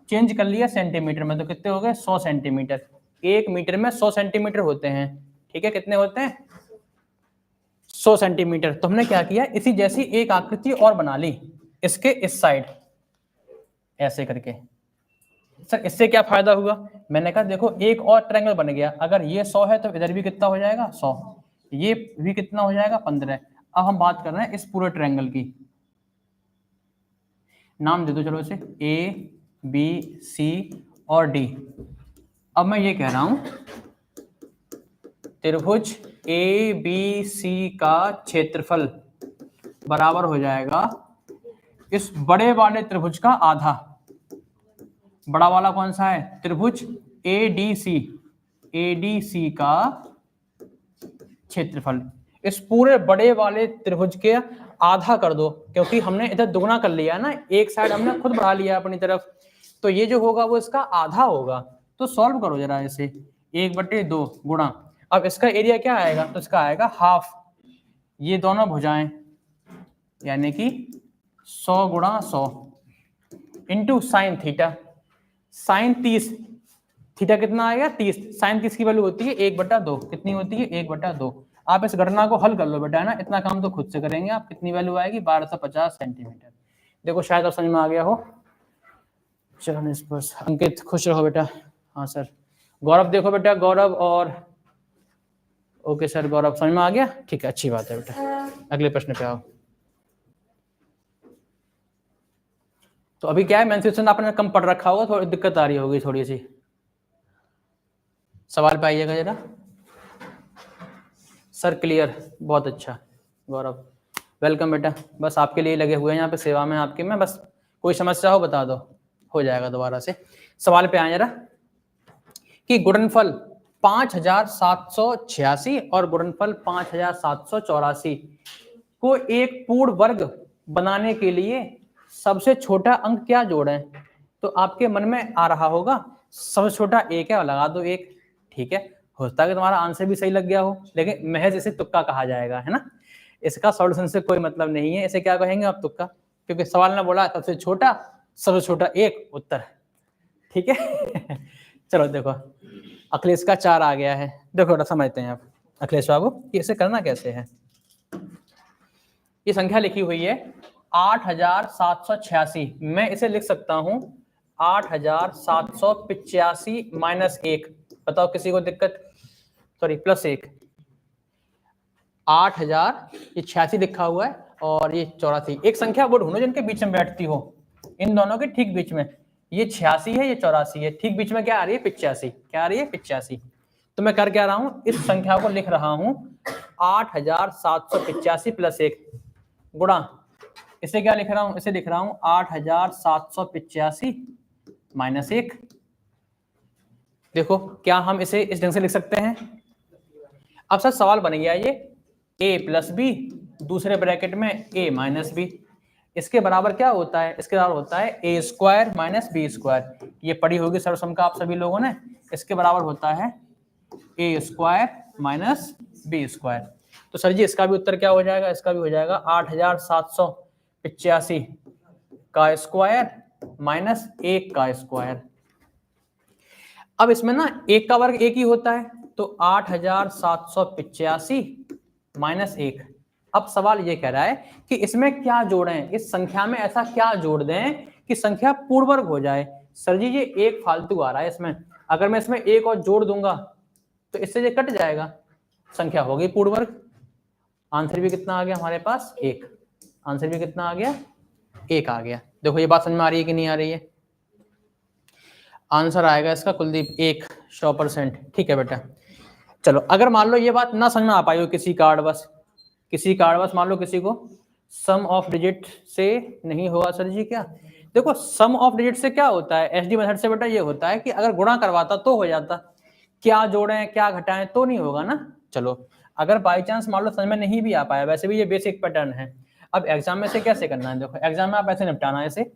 चेंज कर लिया सेंटीमीटर में, तो कितने हो गए 100 सेंटीमीटर। 1 मीटर में 100 सेंटीमीटर होते हैं, ठीक है, कितने होते हैं 100 सेंटीमीटर। तो हमने क्या किया, इसी जैसी एक आकृति और बना ली इसके इस साइड ऐसे करके। सर इससे क्या फायदा हुआ, मैंने कहा देखो एक और ट्रायंगल बन गया। अगर ये 100 है तो इधर भी कितना हो जाएगा 100, ये भी कितना हो जाएगा 15। अब हम बात कर रहे हैं इस पूरे ट्रायंगल की, नाम दे दो चलो इसे ए बी सी और डी। अब मैं ये कह रहा हूं त्रिभुज ए बी सी का क्षेत्रफल बराबर हो जाएगा इस बड़े वाले त्रिभुज का आधा। बड़ा वाला कौन सा है, त्रिभुज एडीसी, एडीसी का क्षेत्रफल इस पूरे बड़े वाले त्रिभुज के आधा कर दो, क्योंकि हमने इधर दुगना कर लिया ना, एक साइड हमने खुद बढ़ा लिया अपनी तरफ, तो ये जो होगा वो इसका आधा होगा। तो सॉल्व करो जरा इसे, 1/2 गुणा, अब इसका एरिया क्या आएगा, तो इसका आएगा हाफ, ये दोनों भुजाएं यानी कि 100 गुणा 100 into sine theta, sine 30, theta कितना आएगा 30, साइन 30 की वैल्यू होती है 1/2, कितनी होती है 1/2। आप इस गणना को हल कर लो बेटा, है ना, इतना काम तो खुद से करेंगे आप। कितनी वैल्यू आएगी 1250 सेंटीमीटर। देखो शायद अब समझ में आ गया हो। चलो इस पर अंकित खुश रहो बेटा। हाँ सर, गौरव देखो बेटा, गौरव और ओके सर, गौरव समझ में आ गया, ठीक है, अच्छी बात है बेटा। अगले प्रश्न पे आओ। तो अभी क्या है, मेंस्ट्रुएशन आपने कम पढ़ रखा होगा, थोड़ी दिक्कत आ रही होगी थोड़ी सी। सवाल पे आइएगा जरा। सर क्लियर, बहुत अच्छा गौरव, वेलकम बेटा। बस आपके लिए लगे हुए हैं यहाँ पे, सेवा में आपके में, बस कोई समस्या हो बता दो, हो जाएगा दोबारा से। सवाल पे आए जरा कि गुणनफल 5786 और गुणनफल 5784 को एक पूर्ण वर्ग बनाने के लिए सबसे छोटा अंक क्या जोड़ें। तो आपके मन में आ रहा होगा सबसे छोटा एक है, लगा दो एक, ठीक है, हो सकता है कि तुम्हारा आंसर भी सही लग गया हो, लेकिन महज इसे तुक्का कहा जाएगा, है ना, इसका सॉल्यूशन से कोई मतलब नहीं है, इसे क्या कहेंगे आप तुक्का, क्योंकि सवाल ने बोला सबसे छोटा एक उत्तर, ठीक है। चलो देखो अखिलेश का 4 आ गया है, देखो समझते हैं आप अखिलेश बाबू कि इसे करना कैसे है। ये संख्या लिखी हुई है 8786, मैं इसे लिख सकता हूं 8785 माइनस 1, बताओ किसी को दिक्कत, सॉरी प्लस 1, 8000 ये 86 लिखा हुआ है और ये 84। एक संख्या वो ढूंढो जिनके बीच में बैठती हो, इन दोनों के ठीक बीच में, ये 86 है ये 84 है, ठीक बीच में क्या आ रही है 85, क्या आ रही है 85। तो मैं कर क्या रहा हूं, इस संख्या को लिख रहा हूं 8785 प्लस 1 गुणा, इसे क्या लिख रहा हूं, इसे लिख रहा हूं 8785 माइनस 1। देखो क्या हम इसे इस ढंग से लिख सकते हैं। अब सर सवाल बन गया ये a प्लस बी दूसरे ब्रैकेट में a माइनस बी, इसके बराबर क्या होता है, इसके बराबर होता है a square minus B square, ये पढ़ी होगी सर्वसम आप सभी लोगों ने, इसके बराबर होता है a square minus B square. तो सर जी इसका भी उत्तर क्या हो जाएगा, इसका भी हो जाएगा 8785 का स्क्वायर माइनस 1 का स्क्वायर। अब इसमें ना 1 का वर्ग 1 ही होता है, तो 8785 माइनस 1। अब सवाल ये कह रहा है कि इसमें क्या जोड़ें, इस संख्या में ऐसा क्या जोड़ दें कि संख्या पूर्ण वर्ग हो जाए। सर जी ये एक फालतू आ रहा है इसमें, अगर मैं इसमें एक और जोड़ दूंगा तो इससे ये कट जाएगा, संख्या होगी पूर्ण वर्ग। आंसर भी कितना आ गया हमारे पास 1, आंसर भी कितना आ गया 1 आ गया। देखो ये बात समझ में आ रही है कि नहीं आ रही है। आंसर आएगा इसका कुलदीप 100%, ठीक है बेटा। चलो अगर मान लो ये बात ना समझ में आ पाई हो किसी कारणवश मान लो किसी को सम ऑफ डिजिट से नहीं होगा सर जी क्या, देखो सम ऑफ डिजिट से क्या होता है, एसडी मेथड से बेटा ये होता है कि अगर गुणा करवाता तो हो जाता, क्या जोड़ें क्या घटाएं तो नहीं होगा ना। चलो अगर बाई चांस मान लो समझ में नहीं भी आ पाया, वैसे भी ये बेसिक पैटर्न है, अब एग्जाम में से कैसे करना है, देखो एग्जाम में आप ऐसे निपटाना है इसे,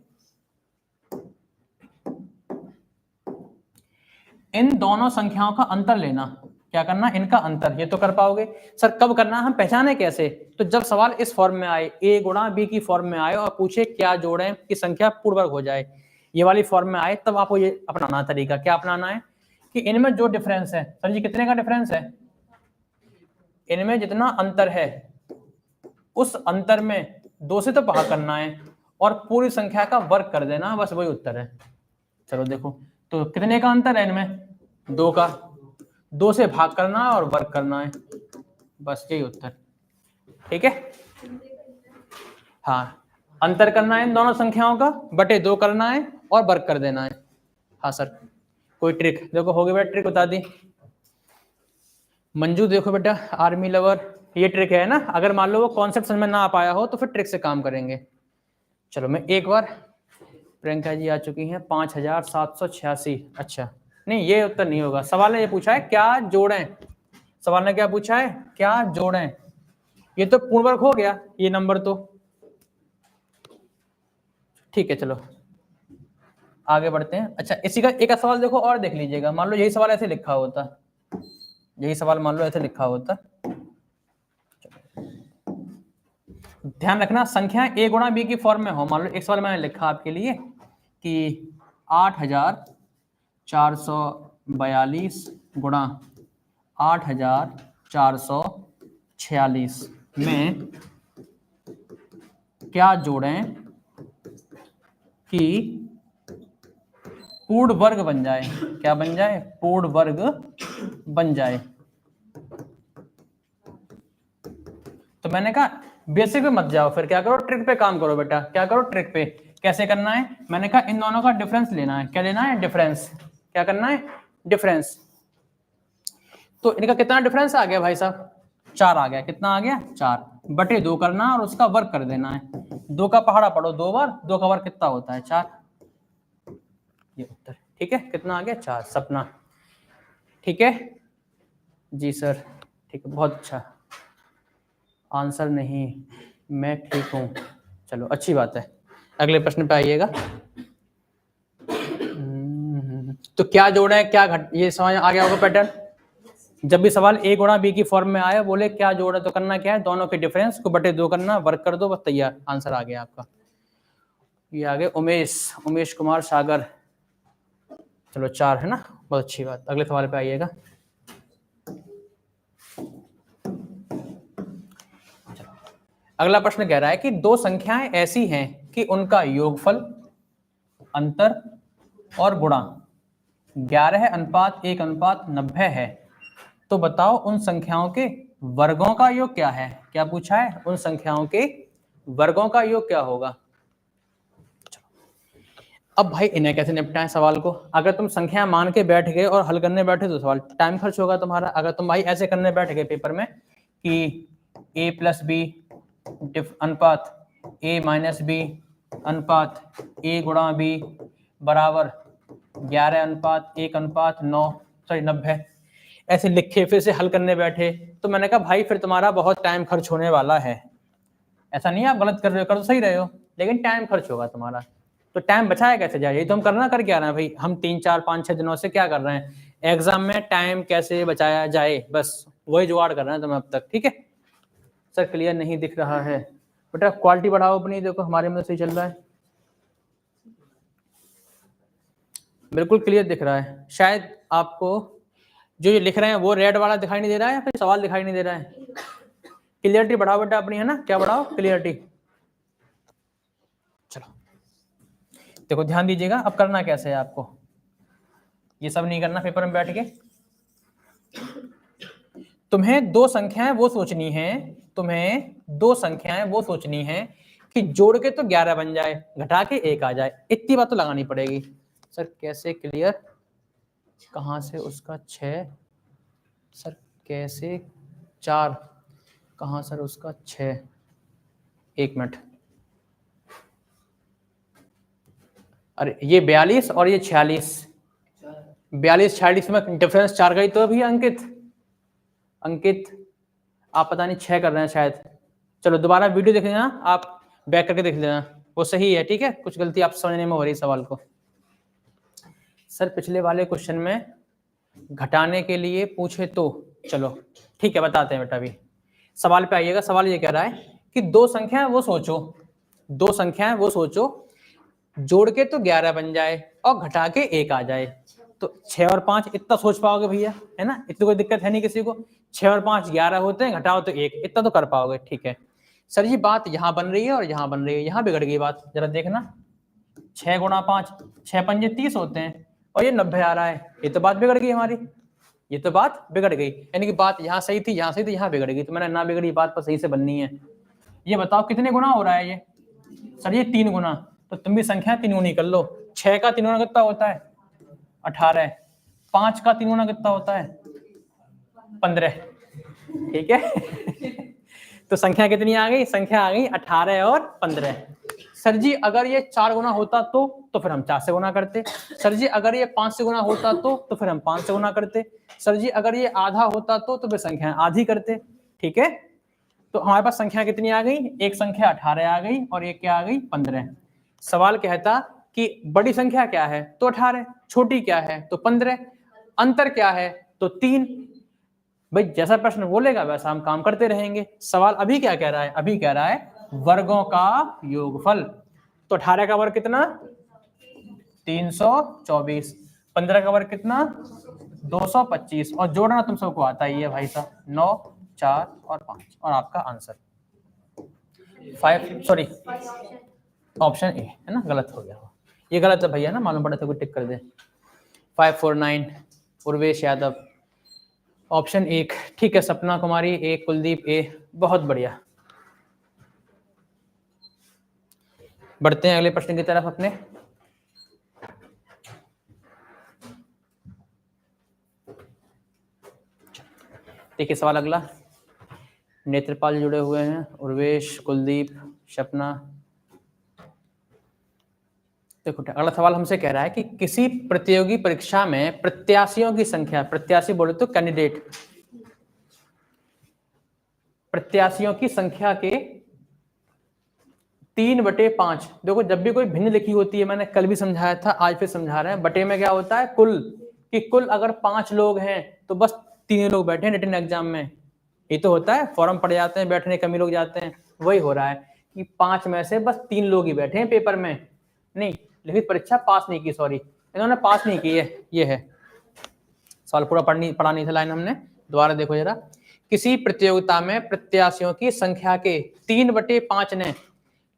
इन दोनों संख्याओं का अंतर लेना, क्या करना, इनका अंतर। ये तो कर पाओगे। सर कब करना, हम पहचाने कैसे? तो जब सवाल इस फॉर्म में आए, a गुणा b की फॉर्म में आए और पूछे क्या जोड़ें कि संख्या पूर्ण वर्ग हो जाए, ये वाली फॉर्म में आए, तब आपको ये अपनाना तरीका। क्या अपनाना है कि इनमें जो डिफरेंस है, सर जी कितने का डिफरेंस है, इनमें जितना अंतर है उस अंतर में 2 से तो भाग करना है और पूरी संख्या का वर्ग कर देना, बस वही उत्तर है। चलो देखो, तो कितने का अंतर है इनमें, 2 का, 2 से भाग करना है और वर्ग करना है, बस यही उत्तर। ठीक है, हाँ, अंतर करना है इन दोनों संख्याओं का, बटे 2 करना है और वर्ग कर देना है। हाँ सर, कोई ट्रिक देखो, हो गई बेटा, ट्रिक बता दी। मंजू देखो बेटा, आर्मी लवर, ये ट्रिक है ना, अगर मान लो वो कॉन्सेप्ट समझ में ना आ पाया हो तो फिर ट्रिक से काम करेंगे। चलो मैं एक बार, प्रियंका जी आ चुकी हैं, 5786। अच्छा नहीं, ये उत्तर नहीं होगा। सवाल ने ये पूछा है क्या जोड़ें, सवाल ने क्या पूछा है, क्या जोड़ें, ये तो पूर्ण वर्ग हो गया ये नंबर तो। ठीक है चलो आगे बढ़ते हैं। अच्छा इसी का एक सवाल देखो और देख लीजिएगा, मान लो यही सवाल ऐसे लिखा होता, यही सवाल मान लो ऐसे लिखा होता, ध्यान रखना संख्या a गुणा b की फॉर्म में हो। मान लो एक सवाल मैंने लिखा आपके लिए कि 8442 गुणा 8446 में क्या जोड़ें कि पूर्ण वर्ग बन जाए, क्या बन जाए, पूर्ण वर्ग बन जाए। तो मैंने कहा बेसिक पे मत जाओ, फिर क्या करो, ट्रिक पे काम करो बेटा। क्या करो, ट्रिक पे। कैसे करना है, मैंने कहा इन दोनों का डिफरेंस लेना है। क्या लेना है, डिफरेंस। क्या करना है, डिफरेंस। तो इनका कितना डिफरेंस आ गया भाई साहब, 4 आ गया। कितना आ गया, 4 बटे 2 करना और उसका वर्ग कर देना है। 2 का पहाड़ा पढ़ो 2 बार, 2 का वर्ग कितना होता है, 4। ये उत्तर। ठीक है, कितना आ गया, 4। सपना ठीक है जी सर, ठीक है, बहुत अच्छा। आंसर नहीं, मैं ठीक हूँ, चलो अच्छी बात है। अगले प्रश्न पे आइएगा। तो क्या जोड़े, क्या घट, ये समझ आ गया होगा पैटर्न। जब भी सवाल a गुणा b की फॉर्म में आया, बोले क्या जोड़े, तो करना क्या है, दोनों के डिफरेंस को बटे 2 करना, वर्ग कर दो, बस तैयार, आंसर आ गया आपका। ये आ गए उमेश कुमार सागर, चलो 4 है ना, बहुत अच्छी बात। अगले सवाल पे आइएगा। अगला प्रश्न कह रहा है कि 2 संख्याएं ऐसी हैं कि उनका योगफल, अंतर और गुणा 11:1:90 है, तो बताओ उन संख्याओं के वर्गों का योग क्या है। क्या पूछा है, उन संख्याओं के वर्गों का योग क्या होगा। अब भाई इन्हें कैसे निपटाएं सवाल को, अगर तुम संख्या मान के बैठ गए और हल करने बैठे तो सवाल टाइम खर्च होगा तुम्हारा। अगर तुम भाई ऐसे करने बैठ गए पेपर में कि a प्लस बी अनुपात a माइनस बी अनुपात a गुणा b बराबर 11:1:9 ऐसे लिखे फिर से हल करने बैठे, तो मैंने कहा भाई फिर तुम्हारा बहुत टाइम खर्च होने वाला है। ऐसा नहीं है आप गलत कर रहे हो, कर तो सही रहे हो, लेकिन टाइम खर्च होगा तुम्हारा। तो टाइम बचाया कैसे जाए, ये तो हम करना कर क्या रहे हैं भाई, हम 3 4 5 6 दिनों से क्या कर रहे हैं, एग्जाम में टाइम कैसे बचाया जाए, बस वही जुगाड़ कर रहे हैं तुम्हें अब तक। ठीक है सर, क्लियर नहीं दिख रहा है बेटा, क्वालिटी बढ़ाओ अपनी, देखो हमारे में सही चल रहा है, बिल्कुल क्लियर दिख रहा है। शायद आपको जो ये लिख रहे हैं वो रेड वाला दिखाई नहीं दे रहा है या फिर सवाल दिखाई नहीं दे रहा है। क्लियरिटी बढ़ाओ बेटा अपनी, है ना, क्या बढ़ाओ, क्लियरिटी। चलो देखो ध्यान दीजिएगा, अब करना कैसे है आपको, ये सब नहीं करना पेपर में बैठ के। तुम्हें 2 संख्याएं वो सोचनी है, तुम्हें 2 संख्याएं वो सोचनी है कि जोड़ के तो 11 बन जाए, घटा के 1 आ जाए, इतनी बात तो लगानी पड़ेगी। सर कैसे क्लियर, कहां से उसका 6, सर कैसे 4, कहां सर उसका 6, 1 मिनट, अरे ये 42 और ये 46, 42-46 में डिफरेंस 4 का ही तो अभी अंकित आप पता नहीं 6 कर रहे हैं शायद। चलो दोबारा वीडियो देख लेना, आप बैक करके देख लेना, वो सही है। ठीक है, कुछ गलती आप समझने में हो रही है सवाल को। सर पिछले वाले क्वेश्चन में घटाने के लिए पूछे तो चलो ठीक है बताते हैं बेटा। अभी सवाल पे आइएगा। सवाल ये कह रहा है कि दो संख्याएं वो सोचो, दो संख्याएं वो सोचो जोड़ के तो 11 बन जाए और घटा के 1 आ जाए। तो 6 और 5 इतना सोच पाओगे भैया, है ना? इतनी कोई दिक्कत है नहीं किसी को। 6 और 5 11 होते हैं, घटाओ तो 1, इतना तो कर पाओगे। ठीक है सर जी, बात यहाँ बन रही है और यहाँ बन रही है, यहाँ बिगड़ गई बात। जरा देखना, 6 गुणा 5, 6 पंजे 30 होते हैं और ये 90 आ रहा है। ये तो बात बिगड़ गई हमारी, ये तो बात बिगड़ गई। यानी कि बात यहाँ सही थी, यहाँ सही थी, यहाँ बिगड़ गई। तो मैंने ना बिगड़ी बात पर सही से बननी है। ये बताओ कितने गुना हो रहा है ये? सर ये 3 गुना। तो तुम भी संख्या 3 गुनी कर लो। 6 का 3 गुना कितना होता है? 18। 5 का 3 गुना कितना होता है? 15। ठीक है तो संख्या कितनी आ गई? संख्या आ गई 18 और 15। सर जी अगर ये 4 गुना होता तो फिर हम 4 से गुना करते। सर जी अगर ये 5 से गुना होता तो फिर हम 5 से गुना करते। सर जी अगर ये आधा होता तो फिर संख्या आधी करते। ठीक है, तो हमारे पास संख्या कितनी आ गई? एक संख्या 18 आ गई और एक क्या आ गई? 15। सवाल कहता कि बड़ी संख्या क्या है? तो 18। छोटी क्या है? तो 15। अंतर क्या है? तो 3। भाई जैसा प्रश्न बोलेगा वैसा हम काम करते रहेंगे। सवाल अभी क्या कह रहा है? अभी कह रहा है वर्गों का योगफल। तो 18 का वर्ग कितना? 324। 15 का वर्ग कितना? 225। और जोड़ना तुम सबको आता ही है भाई साहब, 9, 4 और 5। और आपका आंसर 5, सॉरी ऑप्शन ए है ना, गलत हो गया। ये गलत है भैया ना, मालूम पड़ा था, कोई टिक कर दे। 549 उर्वेश यादव, ऑप्शन 1 ठीक है। सपना कुमारी ए, कुलदीप ए, बहुत बढ़िया। बढ़ते हैं अगले प्रश्न की तरफ अपने। देखिए सवाल अगला, नेत्रपाल जुड़े हुए हैं, उर्वेश, कुलदीप, सपना। देखो अगला सवाल हमसे कह रहा है कि किसी प्रतियोगी परीक्षा में प्रत्याशियों की संख्या, प्रत्याशी बोले तो कैंडिडेट, प्रत्याशियों की संख्या के 3/5। देखो जब भी कोई भिन्न लिखी होती है, मैंने कल भी समझाया था, आज फिर समझा रहे हैं, बटे में क्या होता है? कुल। कि कुल अगर 5 लोग हैं तो बस 3 लोग बैठे हैं रिटन एग्जाम में। ये तो होता है, फॉर्म पड़ जाते हैं, बैठने कम ही लोग जाते हैं। वही हो रहा है कि 5 में से बस 3 लोग ही बैठे हैं पेपर में। नहीं, लिखित परीक्षा पास नहीं की, सॉरी इन्होंने पास नहीं की है। ये है सवाल, पूरा पढ़ा नहीं था लाइन हमने, दोबारा देखो जरा। किसी प्रतियोगिता में प्रत्याशियों की संख्या के 3/5 ने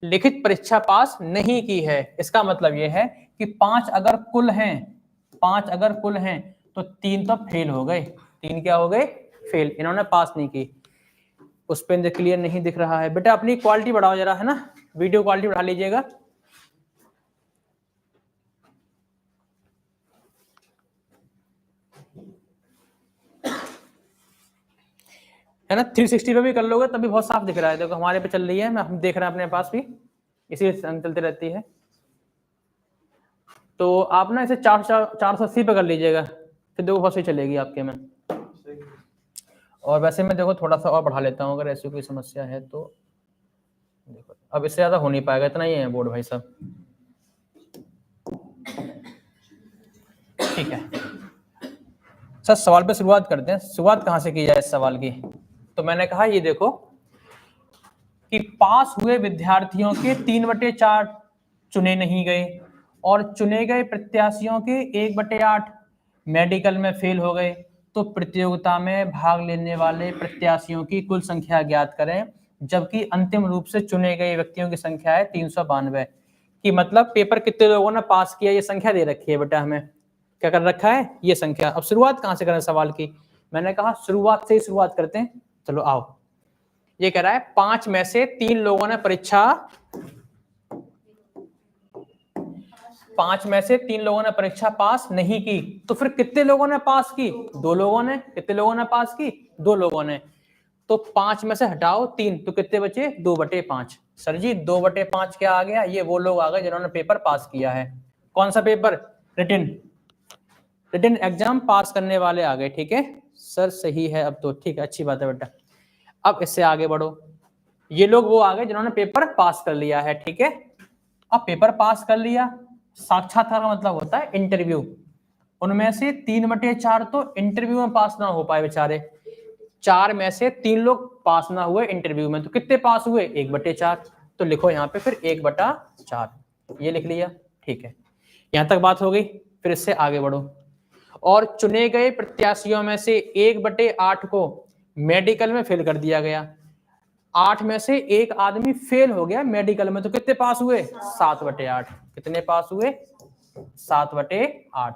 लिखित परीक्षा पास नहीं की है। इसका मतलब यह है कि 5 अगर कुल हैं, 5 अगर कुल हैं तो 3 तो फेल हो गए। 3 क्या हो गए? फेल, इन्होंने पास नहीं की। उस पे क्लियर नहीं दिख रहा है बेटा, अपनी क्वालिटी बढ़ाओ जरा, है ना, वीडियो क्वालिटी बढ़ा लीजिएगा। है ना, 360 पे भी कर लोगे तभी बहुत साफ दिख रहा है। देखो हमारे पे चल रही है, हम देख रहे हैं अपने पास भी, इसी चलती रहती है। तो आप ना इसे 480 पे कर लीजिएगा, फिर देखो बहुत सही चलेगी आपके में। और वैसे मैं देखो थोड़ा सा और बढ़ा लेता हूँ, अगर ऐसी कोई समस्या है तो। देखो अब इससे ज्यादा हो नहीं पाएगा, इतना ही है बोर्ड भाई साहब। ठीक है सर, सवाल पे शुरुआत करते हैं। शुरुआत कहाँ से की जाए इस सवाल की? तो मैंने कहा ये देखो कि पास हुए विद्यार्थियों के 3/4 चुने नहीं गए और चुने गए प्रत्याशियों के 1/8 मेडिकल में फेल हो गए। तो प्रतियोगिता में भाग लेने वाले प्रत्याशियों की कुल संख्या ज्ञात करें, जबकि अंतिम रूप से चुने गए व्यक्तियों की संख्या है 392। कि मतलब पेपर कितने लोगों ने पास किया, ये संख्या दे रखी है बेटा, हमें क्या कर रखा है? ये संख्या। अब शुरुआत कहाँ से करें सवाल की? मैंने कहा शुरुआत से ही शुरुआत करते हैं। चलो आओ, ये कह रहा है 5 में से 3 लोगों ने परीक्षा, 5 में से 3 लोगों ने परीक्षा पास नहीं की। तो फिर कितने लोगों ने पास की? 2 लोगों ने। कितने लोगों ने पास की? 2 लोगों ने। तो 5 में से हटाओ 3, तो कितने बचे? 2/5। सर जी 2/5 क्या आ गया? ये वो लोग आ गए जिन्होंने पेपर पास किया है। कौन सा पेपर? रिटन एग्जाम पास करने वाले आ गए। ठीक है सर, सही है अब तो, ठीक है, अच्छी बात है बेटा। अब इससे आगे बढ़ो, ये लोग वो आ गए जिन्होंने पेपर पास कर लिया है। ठीक है, अब पेपर पास कर लिया, साक्षात्कार का मतलब होता है इंटरव्यू। उनमें से 3/4 तो इंटरव्यू में पास ना हो पाए बेचारे, 4 में से 3 लोग पास ना हुए इंटरव्यू में, तो कितने पास हुए? 1/4। तो लिखो यहाँ पे फिर 1/4, ये लिख लिया, ठीक है। यहां तक बात हो गई। फिर इससे आगे बढ़ो। और चुने गए प्रत्याशियों में से 1/8 को मेडिकल में फेल कर दिया गया। 8 में से एक आदमी फेल हो गया मेडिकल में, तो कितने पास हुए? 7/8। कितने पास हुए? 7/8।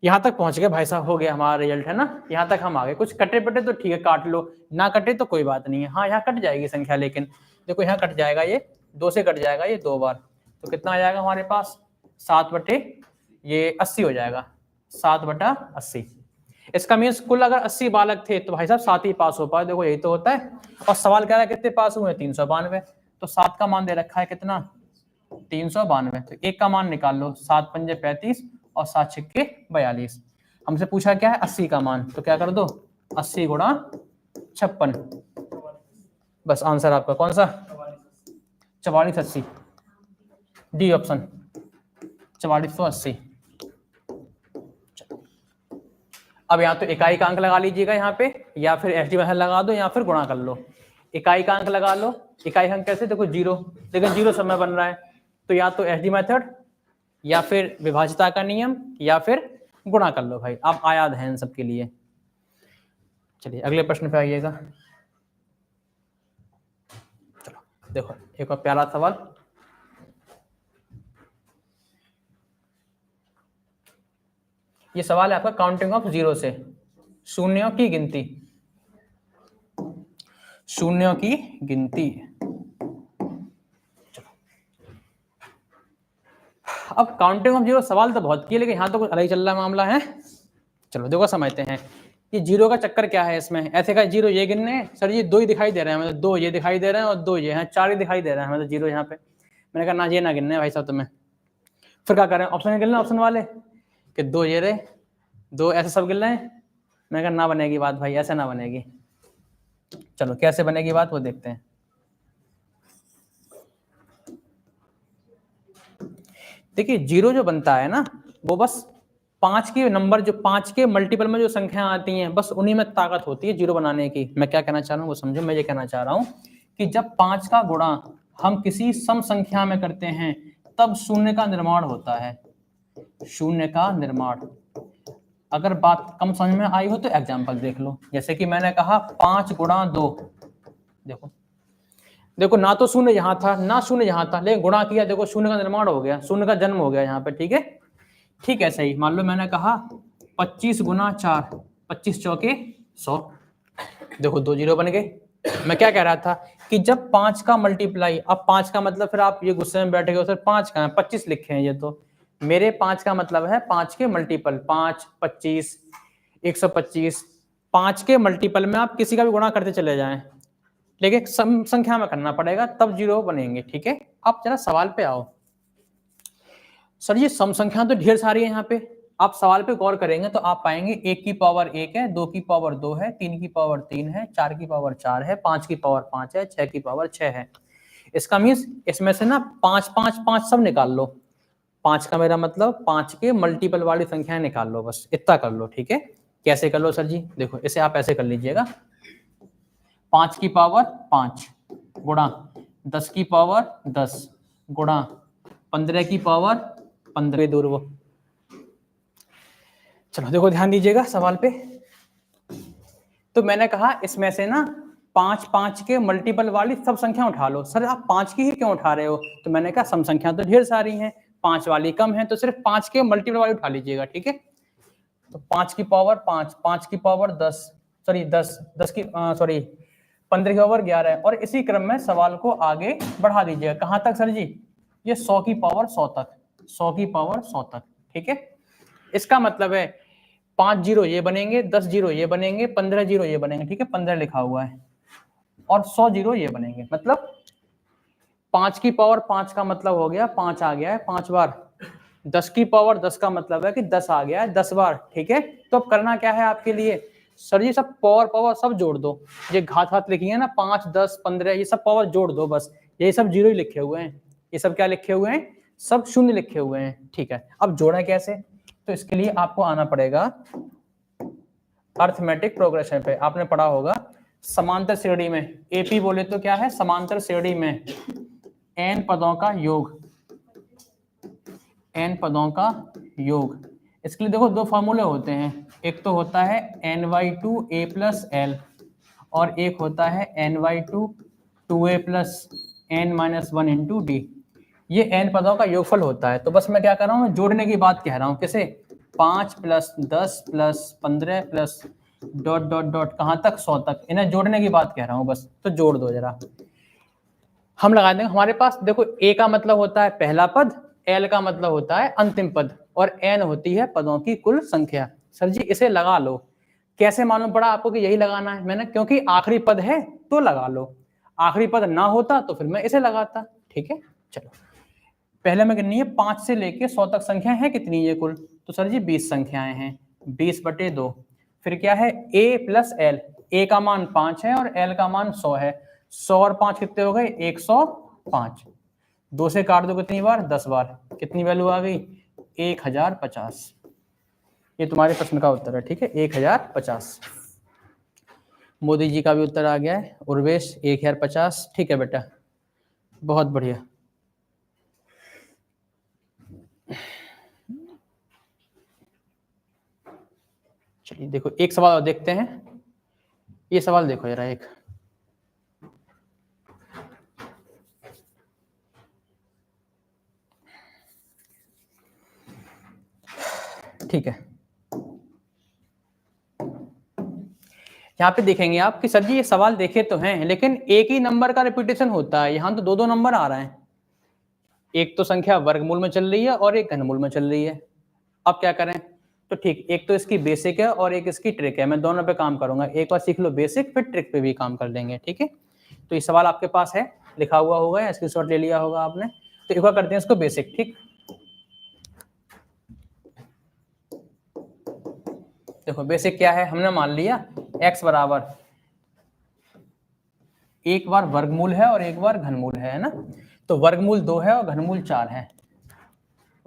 यहां तक पहुंच गए भाई साहब, हो गया हमारा रिजल्ट, है ना। यहां तक हम आ गए। कुछ कटे पटे तो ठीक है, काट लो, ना कटे तो कोई बात नहीं है। हाँ, यहाँ कट जाएगी संख्या, लेकिन देखो यहाँ कट जाएगा, ये 2 से कट जाएगा ये 2 बार, तो कितना आ जाएगा हमारे पास? 7/80 हो जाएगा, 7/80। इसका मीन्स कुल अगर 80 बालक थे तो भाई साहब 7 ही पास हो पाए। देखो यही तो होता है। और सवाल कह रहा है कितने पास हुए? 392। तो 7 का मान दे रखा है कितना? 392। तो 1 का मान निकाल लो, 7 पंजे 35 और 7 छिक्के 42। हमसे पूछा क्या है? 80 का मान, तो क्या कर दो? 80 गुणा 56। बस आंसर आपका कौन सा? 4480, डी ऑप्शन, 4480। अब यहाँ तो इकाई का अंक लगा लीजिएगा यहाँ पे, या फिर एस्टिमेशन लगा दो, या फिर गुणा कर लो। इकाई का अंक लगा लो। इकाई अंक कैसे? देखो 0, लेकिन 0 समय बन रहा है, तो या तो एसडी मेथड, या फिर विभाज्यता का नियम, या फिर गुणा कर लो भाई। आप आयाद हैं इन सबके लिए। चलिए अगले प्रश्न पे आइएगा। चलो देखो एक और प्यारा सवाल। ये सवाल है आपका काउंटिंग ऑफ 0 से, शून्यों की गिनती, शून्यों की गिनती। अब काउंटिंग ऑफ 0 सवाल तो बहुत किए, लेकिन यहाँ तो कुछ अलग ही चल रहा मामला है। चलो देखो समझते हैं कि 0 का चक्कर क्या है इसमें। ऐसे का 0 ये गिनने, सर ये 2 ही दिखाई दे रहे हैं, मतलब 2 ये दिखाई दे रहे हैं और 2 ये हैं, 4 ही दिखाई दे रहे हैं, मतलब 0 यहाँ पे। मैंने कहा ना ये ना गिनने भाई साहब तुम्हें। फिर क्या करें? ऑप्शन गिनना, ऑप्शन वाले कि 2 ये रहे, 2 ऐसे सब गिन रहे हैं। मैंने कहा ना बनेगी बात भाई, ऐसे ना बनेगी। चलो कैसे बनेगी बात वो देखते हैं। देखिए 0 जो बनता है ना, वो बस 5 के नंबर, जो 5 के मल्टीपल में जो संख्या आती हैं, बस उन्हीं में ताकत होती है 0 बनाने की। मैं क्या कहना चाह रहा हूँ वो समझो। मैं ये कहना चाह रहा हूँ कि जब 5 का गुणा हम किसी सम संख्या में करते हैं, तब शून्य का निर्माण होता है, शून्य का निर्माण। अगर बात कम समझ में आई हो तो एग्जाम्पल देख लो। जैसे कि मैंने कहा 5 गुणा 2, देखो देखो ना तो शून्य यहाँ था ना शून्य यहाँ था, लेकिन गुणा किया, देखो शून्य का निर्माण हो गया, शून्य का जन्म हो गया यहाँ पे, ठीक है। ठीक है, सही। मान लो मैंने कहा 25 गुणा 4, 25 चौके 100, देखो 2 0 बन गए। मैं क्या कह रहा था कि जब 5 का मल्टीप्लाई, अब 5 का मतलब, फिर आप ये गुस्से में बैठ गए सर 5 का है, 25 लिखे हैं ये तो। मेरे 5 का मतलब है 5 के मल्टीपल, 5, 25, 125। 5 के मल्टीपल में आप किसी का भी गुणा करते चले जाएं, लेकिन सम संख्या में करना पड़ेगा, तब 0 बनेंगे, ठीक है। अब जरा सवाल पे आओ। सर ये सम संख्या तो ढेर सारी है यहाँ पे। आप सवाल पे गौर करेंगे तो आप पाएंगे 1 की पावर 1 है, 2 की पावर 2 है, 3 की पावर 3 है, 4 की पावर 4 है, 5 की पावर 5 है, 6 की पावर 6 है। इसका मीन्स इसमें से ना 5 5 5 सब निकाल लो। 5 का मेरा मतलब 5 के मल्टीपल वाली संख्याएं निकाल लो, बस इतना कर लो, ठीक है। कैसे कर लो सर जी? देखो इसे आप ऐसे कर लीजिएगा, 5 की पावर 5 गुणा 10 की पावर 10 गुणा 15 की पावर 15 दूर वो। चलो देखो ध्यान दीजिएगा सवाल पे। तो मैंने कहा इसमें से ना 5 5 के मल्टीपल वाली सब संख्या उठा लो। सर आप 5 की ही क्यों उठा रहे हो? तो मैंने कहा सम संख्या तो ढेर सारी हैं, 5 वाली कम है, तो सिर्फ 5 के मल्टीपल वाली उठा लीजिएगा, ठीक है। तो 5 की पावर 5, 5 की पावर 10, सॉरी 10 की सॉरी 15 की पावर 11, और इसी क्रम में सवाल को आगे बढ़ा दीजिएगा। कहां तक सर जी? ये 100 की पावर 100 तक, 100 की पावर 100 तक, ठीक है। इसका मतलब है 5 0 ये बनेंगे, 10 0 ये बनेंगे, 15 0 ये बनेंगे, ठीक है, 15 लिखा हुआ है, और 100 0 ये बनेंगे। मतलब 5 की पावर 5 का मतलब हो गया 5 आ गया है 5 बार, 10 की पावर 10 का मतलब है कि 10 आ गया है 10 बार, ठीक है। तो अब करना क्या है आपके लिए? सर ये सब पावर पावर सब जोड़ दो। ये घात लिखी है ना, 5 10 15, ये सब पावर जोड़ दो बस। ये सब 0 ही लिखे हुए हैं, ये सब क्या लिखे हुए हैं? सब शून्य लिखे हुए हैं, ठीक है। अब जोड़ें कैसे? तो इसके लिए आपको आना पड़ेगा अर्थमेटिक प्रोग्रेशन पे। आपने पढ़ा होगा समांतर श्रेणी में, एपी बोले तो क्या है, समांतर श्रेणी में n पदों का योग, n पदों का योग। इसके लिए देखो दो फॉर्मूले होते हैं, एक तो होता है n/2 a प्लस एल और एक होता है n/2 2a plus n minus 1 into D. ये n पदों का योगफल होता है। तो बस मैं क्या कर रहा हूँ, जोड़ने की बात कह रहा हूँ। किसे? 5 plus 10 plus 15 plus dot dot dot कहाँ तक, 100 तक, इन्हें जोड़ने की बात कह रहा हूँ बस। तो जोड़ दो जरा, हम लगा देंगे। हमारे पास देखो a का मतलब होता है पहला पद, l का मतलब होता है अंतिम पद और n होती है पदों की कुल संख्या। सर जी इसे लगा लो। कैसे मालूम पड़ा आपको कि यही लगाना है? मैंने क्योंकि आखिरी पद है तो लगा लो, आखिरी पद ना होता तो फिर मैं इसे लगाता। ठीक है, चलो पहले में कितनी है, 5 से लेके 100 तक संख्या है कितनी ये कुल? तो सर जी 20 संख्याएं हैं, 20/2। फिर क्या है, a प्लस एल, a का मान 5 है और l का मान 100 है। 100 और 5 कितने हो गए, 105। 2 से काट दो कितनी बार, 10 बार। कितनी वैल्यू आ गई, 1050। ये तुम्हारे प्रश्न का उत्तर है। ठीक है, 1050। मोदी जी का भी उत्तर आ गया है, उर्वेश 1050। ठीक है बेटा, बहुत बढ़िया। चलिए देखो एक सवाल और देखते हैं। ये सवाल देखो जरा एक, ठीक है, यहाँ पे देखेंगे आप कि सर जी ये सवाल देखे तो हैं लेकिन एक ही नंबर का रिपीटेशन होता है। यहाँ तो दो दो नंबर आ रहे हैं, एक तो संख्या वर्गमूल में चल रही है और एक घनमूल में चल रही है। अब क्या करें? तो ठीक, एक तो इसकी बेसिक है और एक इसकी ट्रिक है। मैं दोनों पे काम करूंगा, एक बार सीख लो बेसिक, फिर ट्रिक पे भी काम कर लेंगे। ठीक है, तो ये सवाल आपके पास है, लिखा हुआ होगा या स्क्रीनशॉट ले लिया होगा आपने। तो एक बार करते हैं इसको बेसिक। ठीक, देखो बेसिक क्या है, हमने मान लिया x बराबर, एक बार वर्गमूल है और एक बार घनमूल है ना। तो वर्गमूल 2 है और घनमूल 4 है।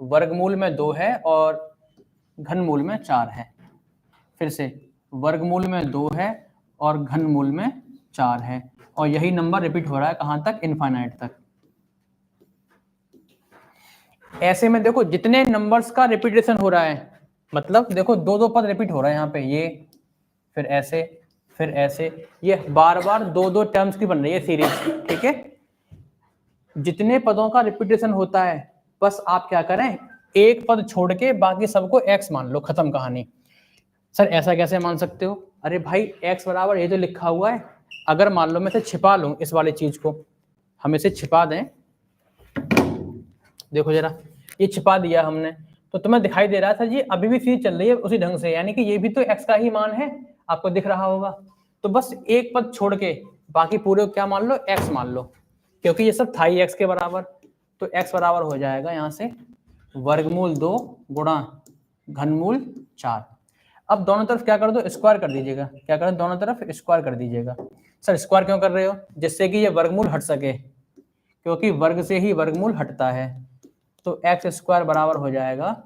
वर्गमूल में 2 है और घनमूल में 4 है। फिर से वर्गमूल में 2 है और घनमूल में 4 है, और यही नंबर रिपीट हो रहा है कहां तक, इनफाइनाइट तक। ऐसे में देखो जितने नंबर्स का रिपीटेशन हो रहा है, मतलब देखो दो दो पद रिपीट हो रहा है यहाँ पे, ये फिर ऐसे फिर ऐसे, ये बार बार दो दो टर्म्स की बन रही है सीरीज। ठीक है, जितने पदों का रिपीटेशन होता है बस आप क्या करें, एक पद छोड़ के बाकी सबको x मान लो, खत्म कहानी। सर ऐसा कैसे मान सकते हो? अरे भाई x बराबर ये जो लिखा हुआ है, अगर मान लो मैं इसे छिपा लूं, इस वाली चीज को हम इसे छिपा दें, देखो जरा ये छिपा दिया हमने, तो तुम्हें दिखाई दे रहा था जी अभी भी सीरीज चल रही है उसी ढंग से, यानी कि ये भी तो x का ही मान है, आपको दिख रहा होगा। तो बस एक पद छोड़ के बाकी पूरे क्या मान लो, x मान लो, क्योंकि ये सब था ही x के बराबर। तो x बराबर हो जाएगा यहाँ से वर्गमूल 2 गुणा घनमूल 4। अब दोनों तरफ क्या कर दो, स्क्वायर कर दीजिएगा। क्या करें, दोनों तरफ स्क्वायर कर दीजिएगा। सर स्क्वायर क्यों कर रहे हो? जिससे कि ये वर्गमूल हट सके, क्योंकि वर्ग से ही वर्गमूल हटता है। तो एक्स स्क्वायर बराबर हो जाएगा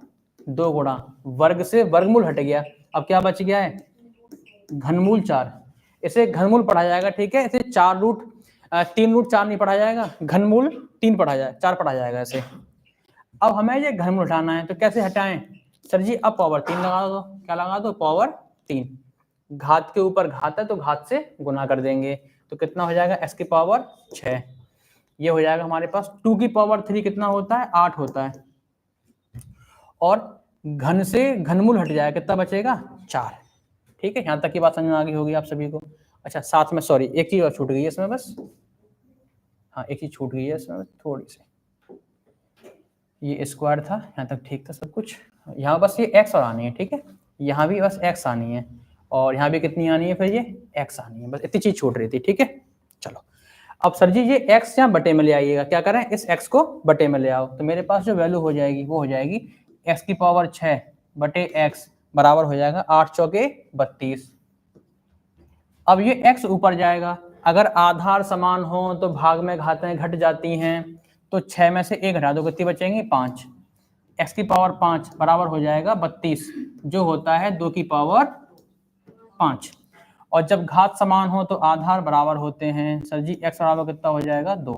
2 गुणा, वर्ग से वर्गमूल हट गया, अब क्या बच गया है, घनमूल 4। इसे घनमूल पढ़ा जाएगा। ठीक है, इसे 3√4 नहीं पढ़ा जाएगा, घनमूल 3 पढ़ा जाएगा, 4 पढ़ा जाएगा इसे। अब हमें ये घनमूल हटाना है, तो कैसे हटाएं? सर जी अब पावर 3 लगा दो। क्या लगा दो, पावर 3। घात के ऊपर घात है तो घात से गुना कर देंगे, तो कितना हो जाएगा, x की पावर 6। ये हो जाएगा हमारे पास 2 की पावर 3 कितना होता है, 8 होता है। और घन से घनमूल हट जाएगा, कितना बचेगा, 4। ठीक है, यहाँ तक की बात समझ में आ गई होगी आप सभी को। अच्छा साथ में सॉरी एक चीज और छूट गई है इसमें, बस हाँ एक चीज छूट गई है इसमें थोड़ी सी, ये स्क्वायर था, यहाँ तक ठीक था सब कुछ। यहाँ बस ये x और आनी है। ठीक है, यहाँ भी बस x आनी है और यहाँ भी कितनी आनी है, फिर ये x आनी है, बस इतनी चीज छूट रही थी। ठीक है, चलो अब सर जी ये x यहाँ बटे में ले आइएगा। क्या करें, इस x को बटे में ले आओ, तो मेरे पास जो वैल्यू हो जाएगी वो हो जाएगी x की पावर 6 बटे x बराबर हो जाएगा 8 चौके 32। अब ये x ऊपर जाएगा, अगर आधार समान हो तो भाग में घातें घट जाती हैं, तो 6 में से 1 घटा दो, कितनी बचेंगी, 5। x की पावर 5 बराबर हो जाएगा 32, जो होता है 2 की पावर 5। और जब घात समान हो तो आधार बराबर होते हैं। सर जी x बराबर कितना हो जाएगा 2।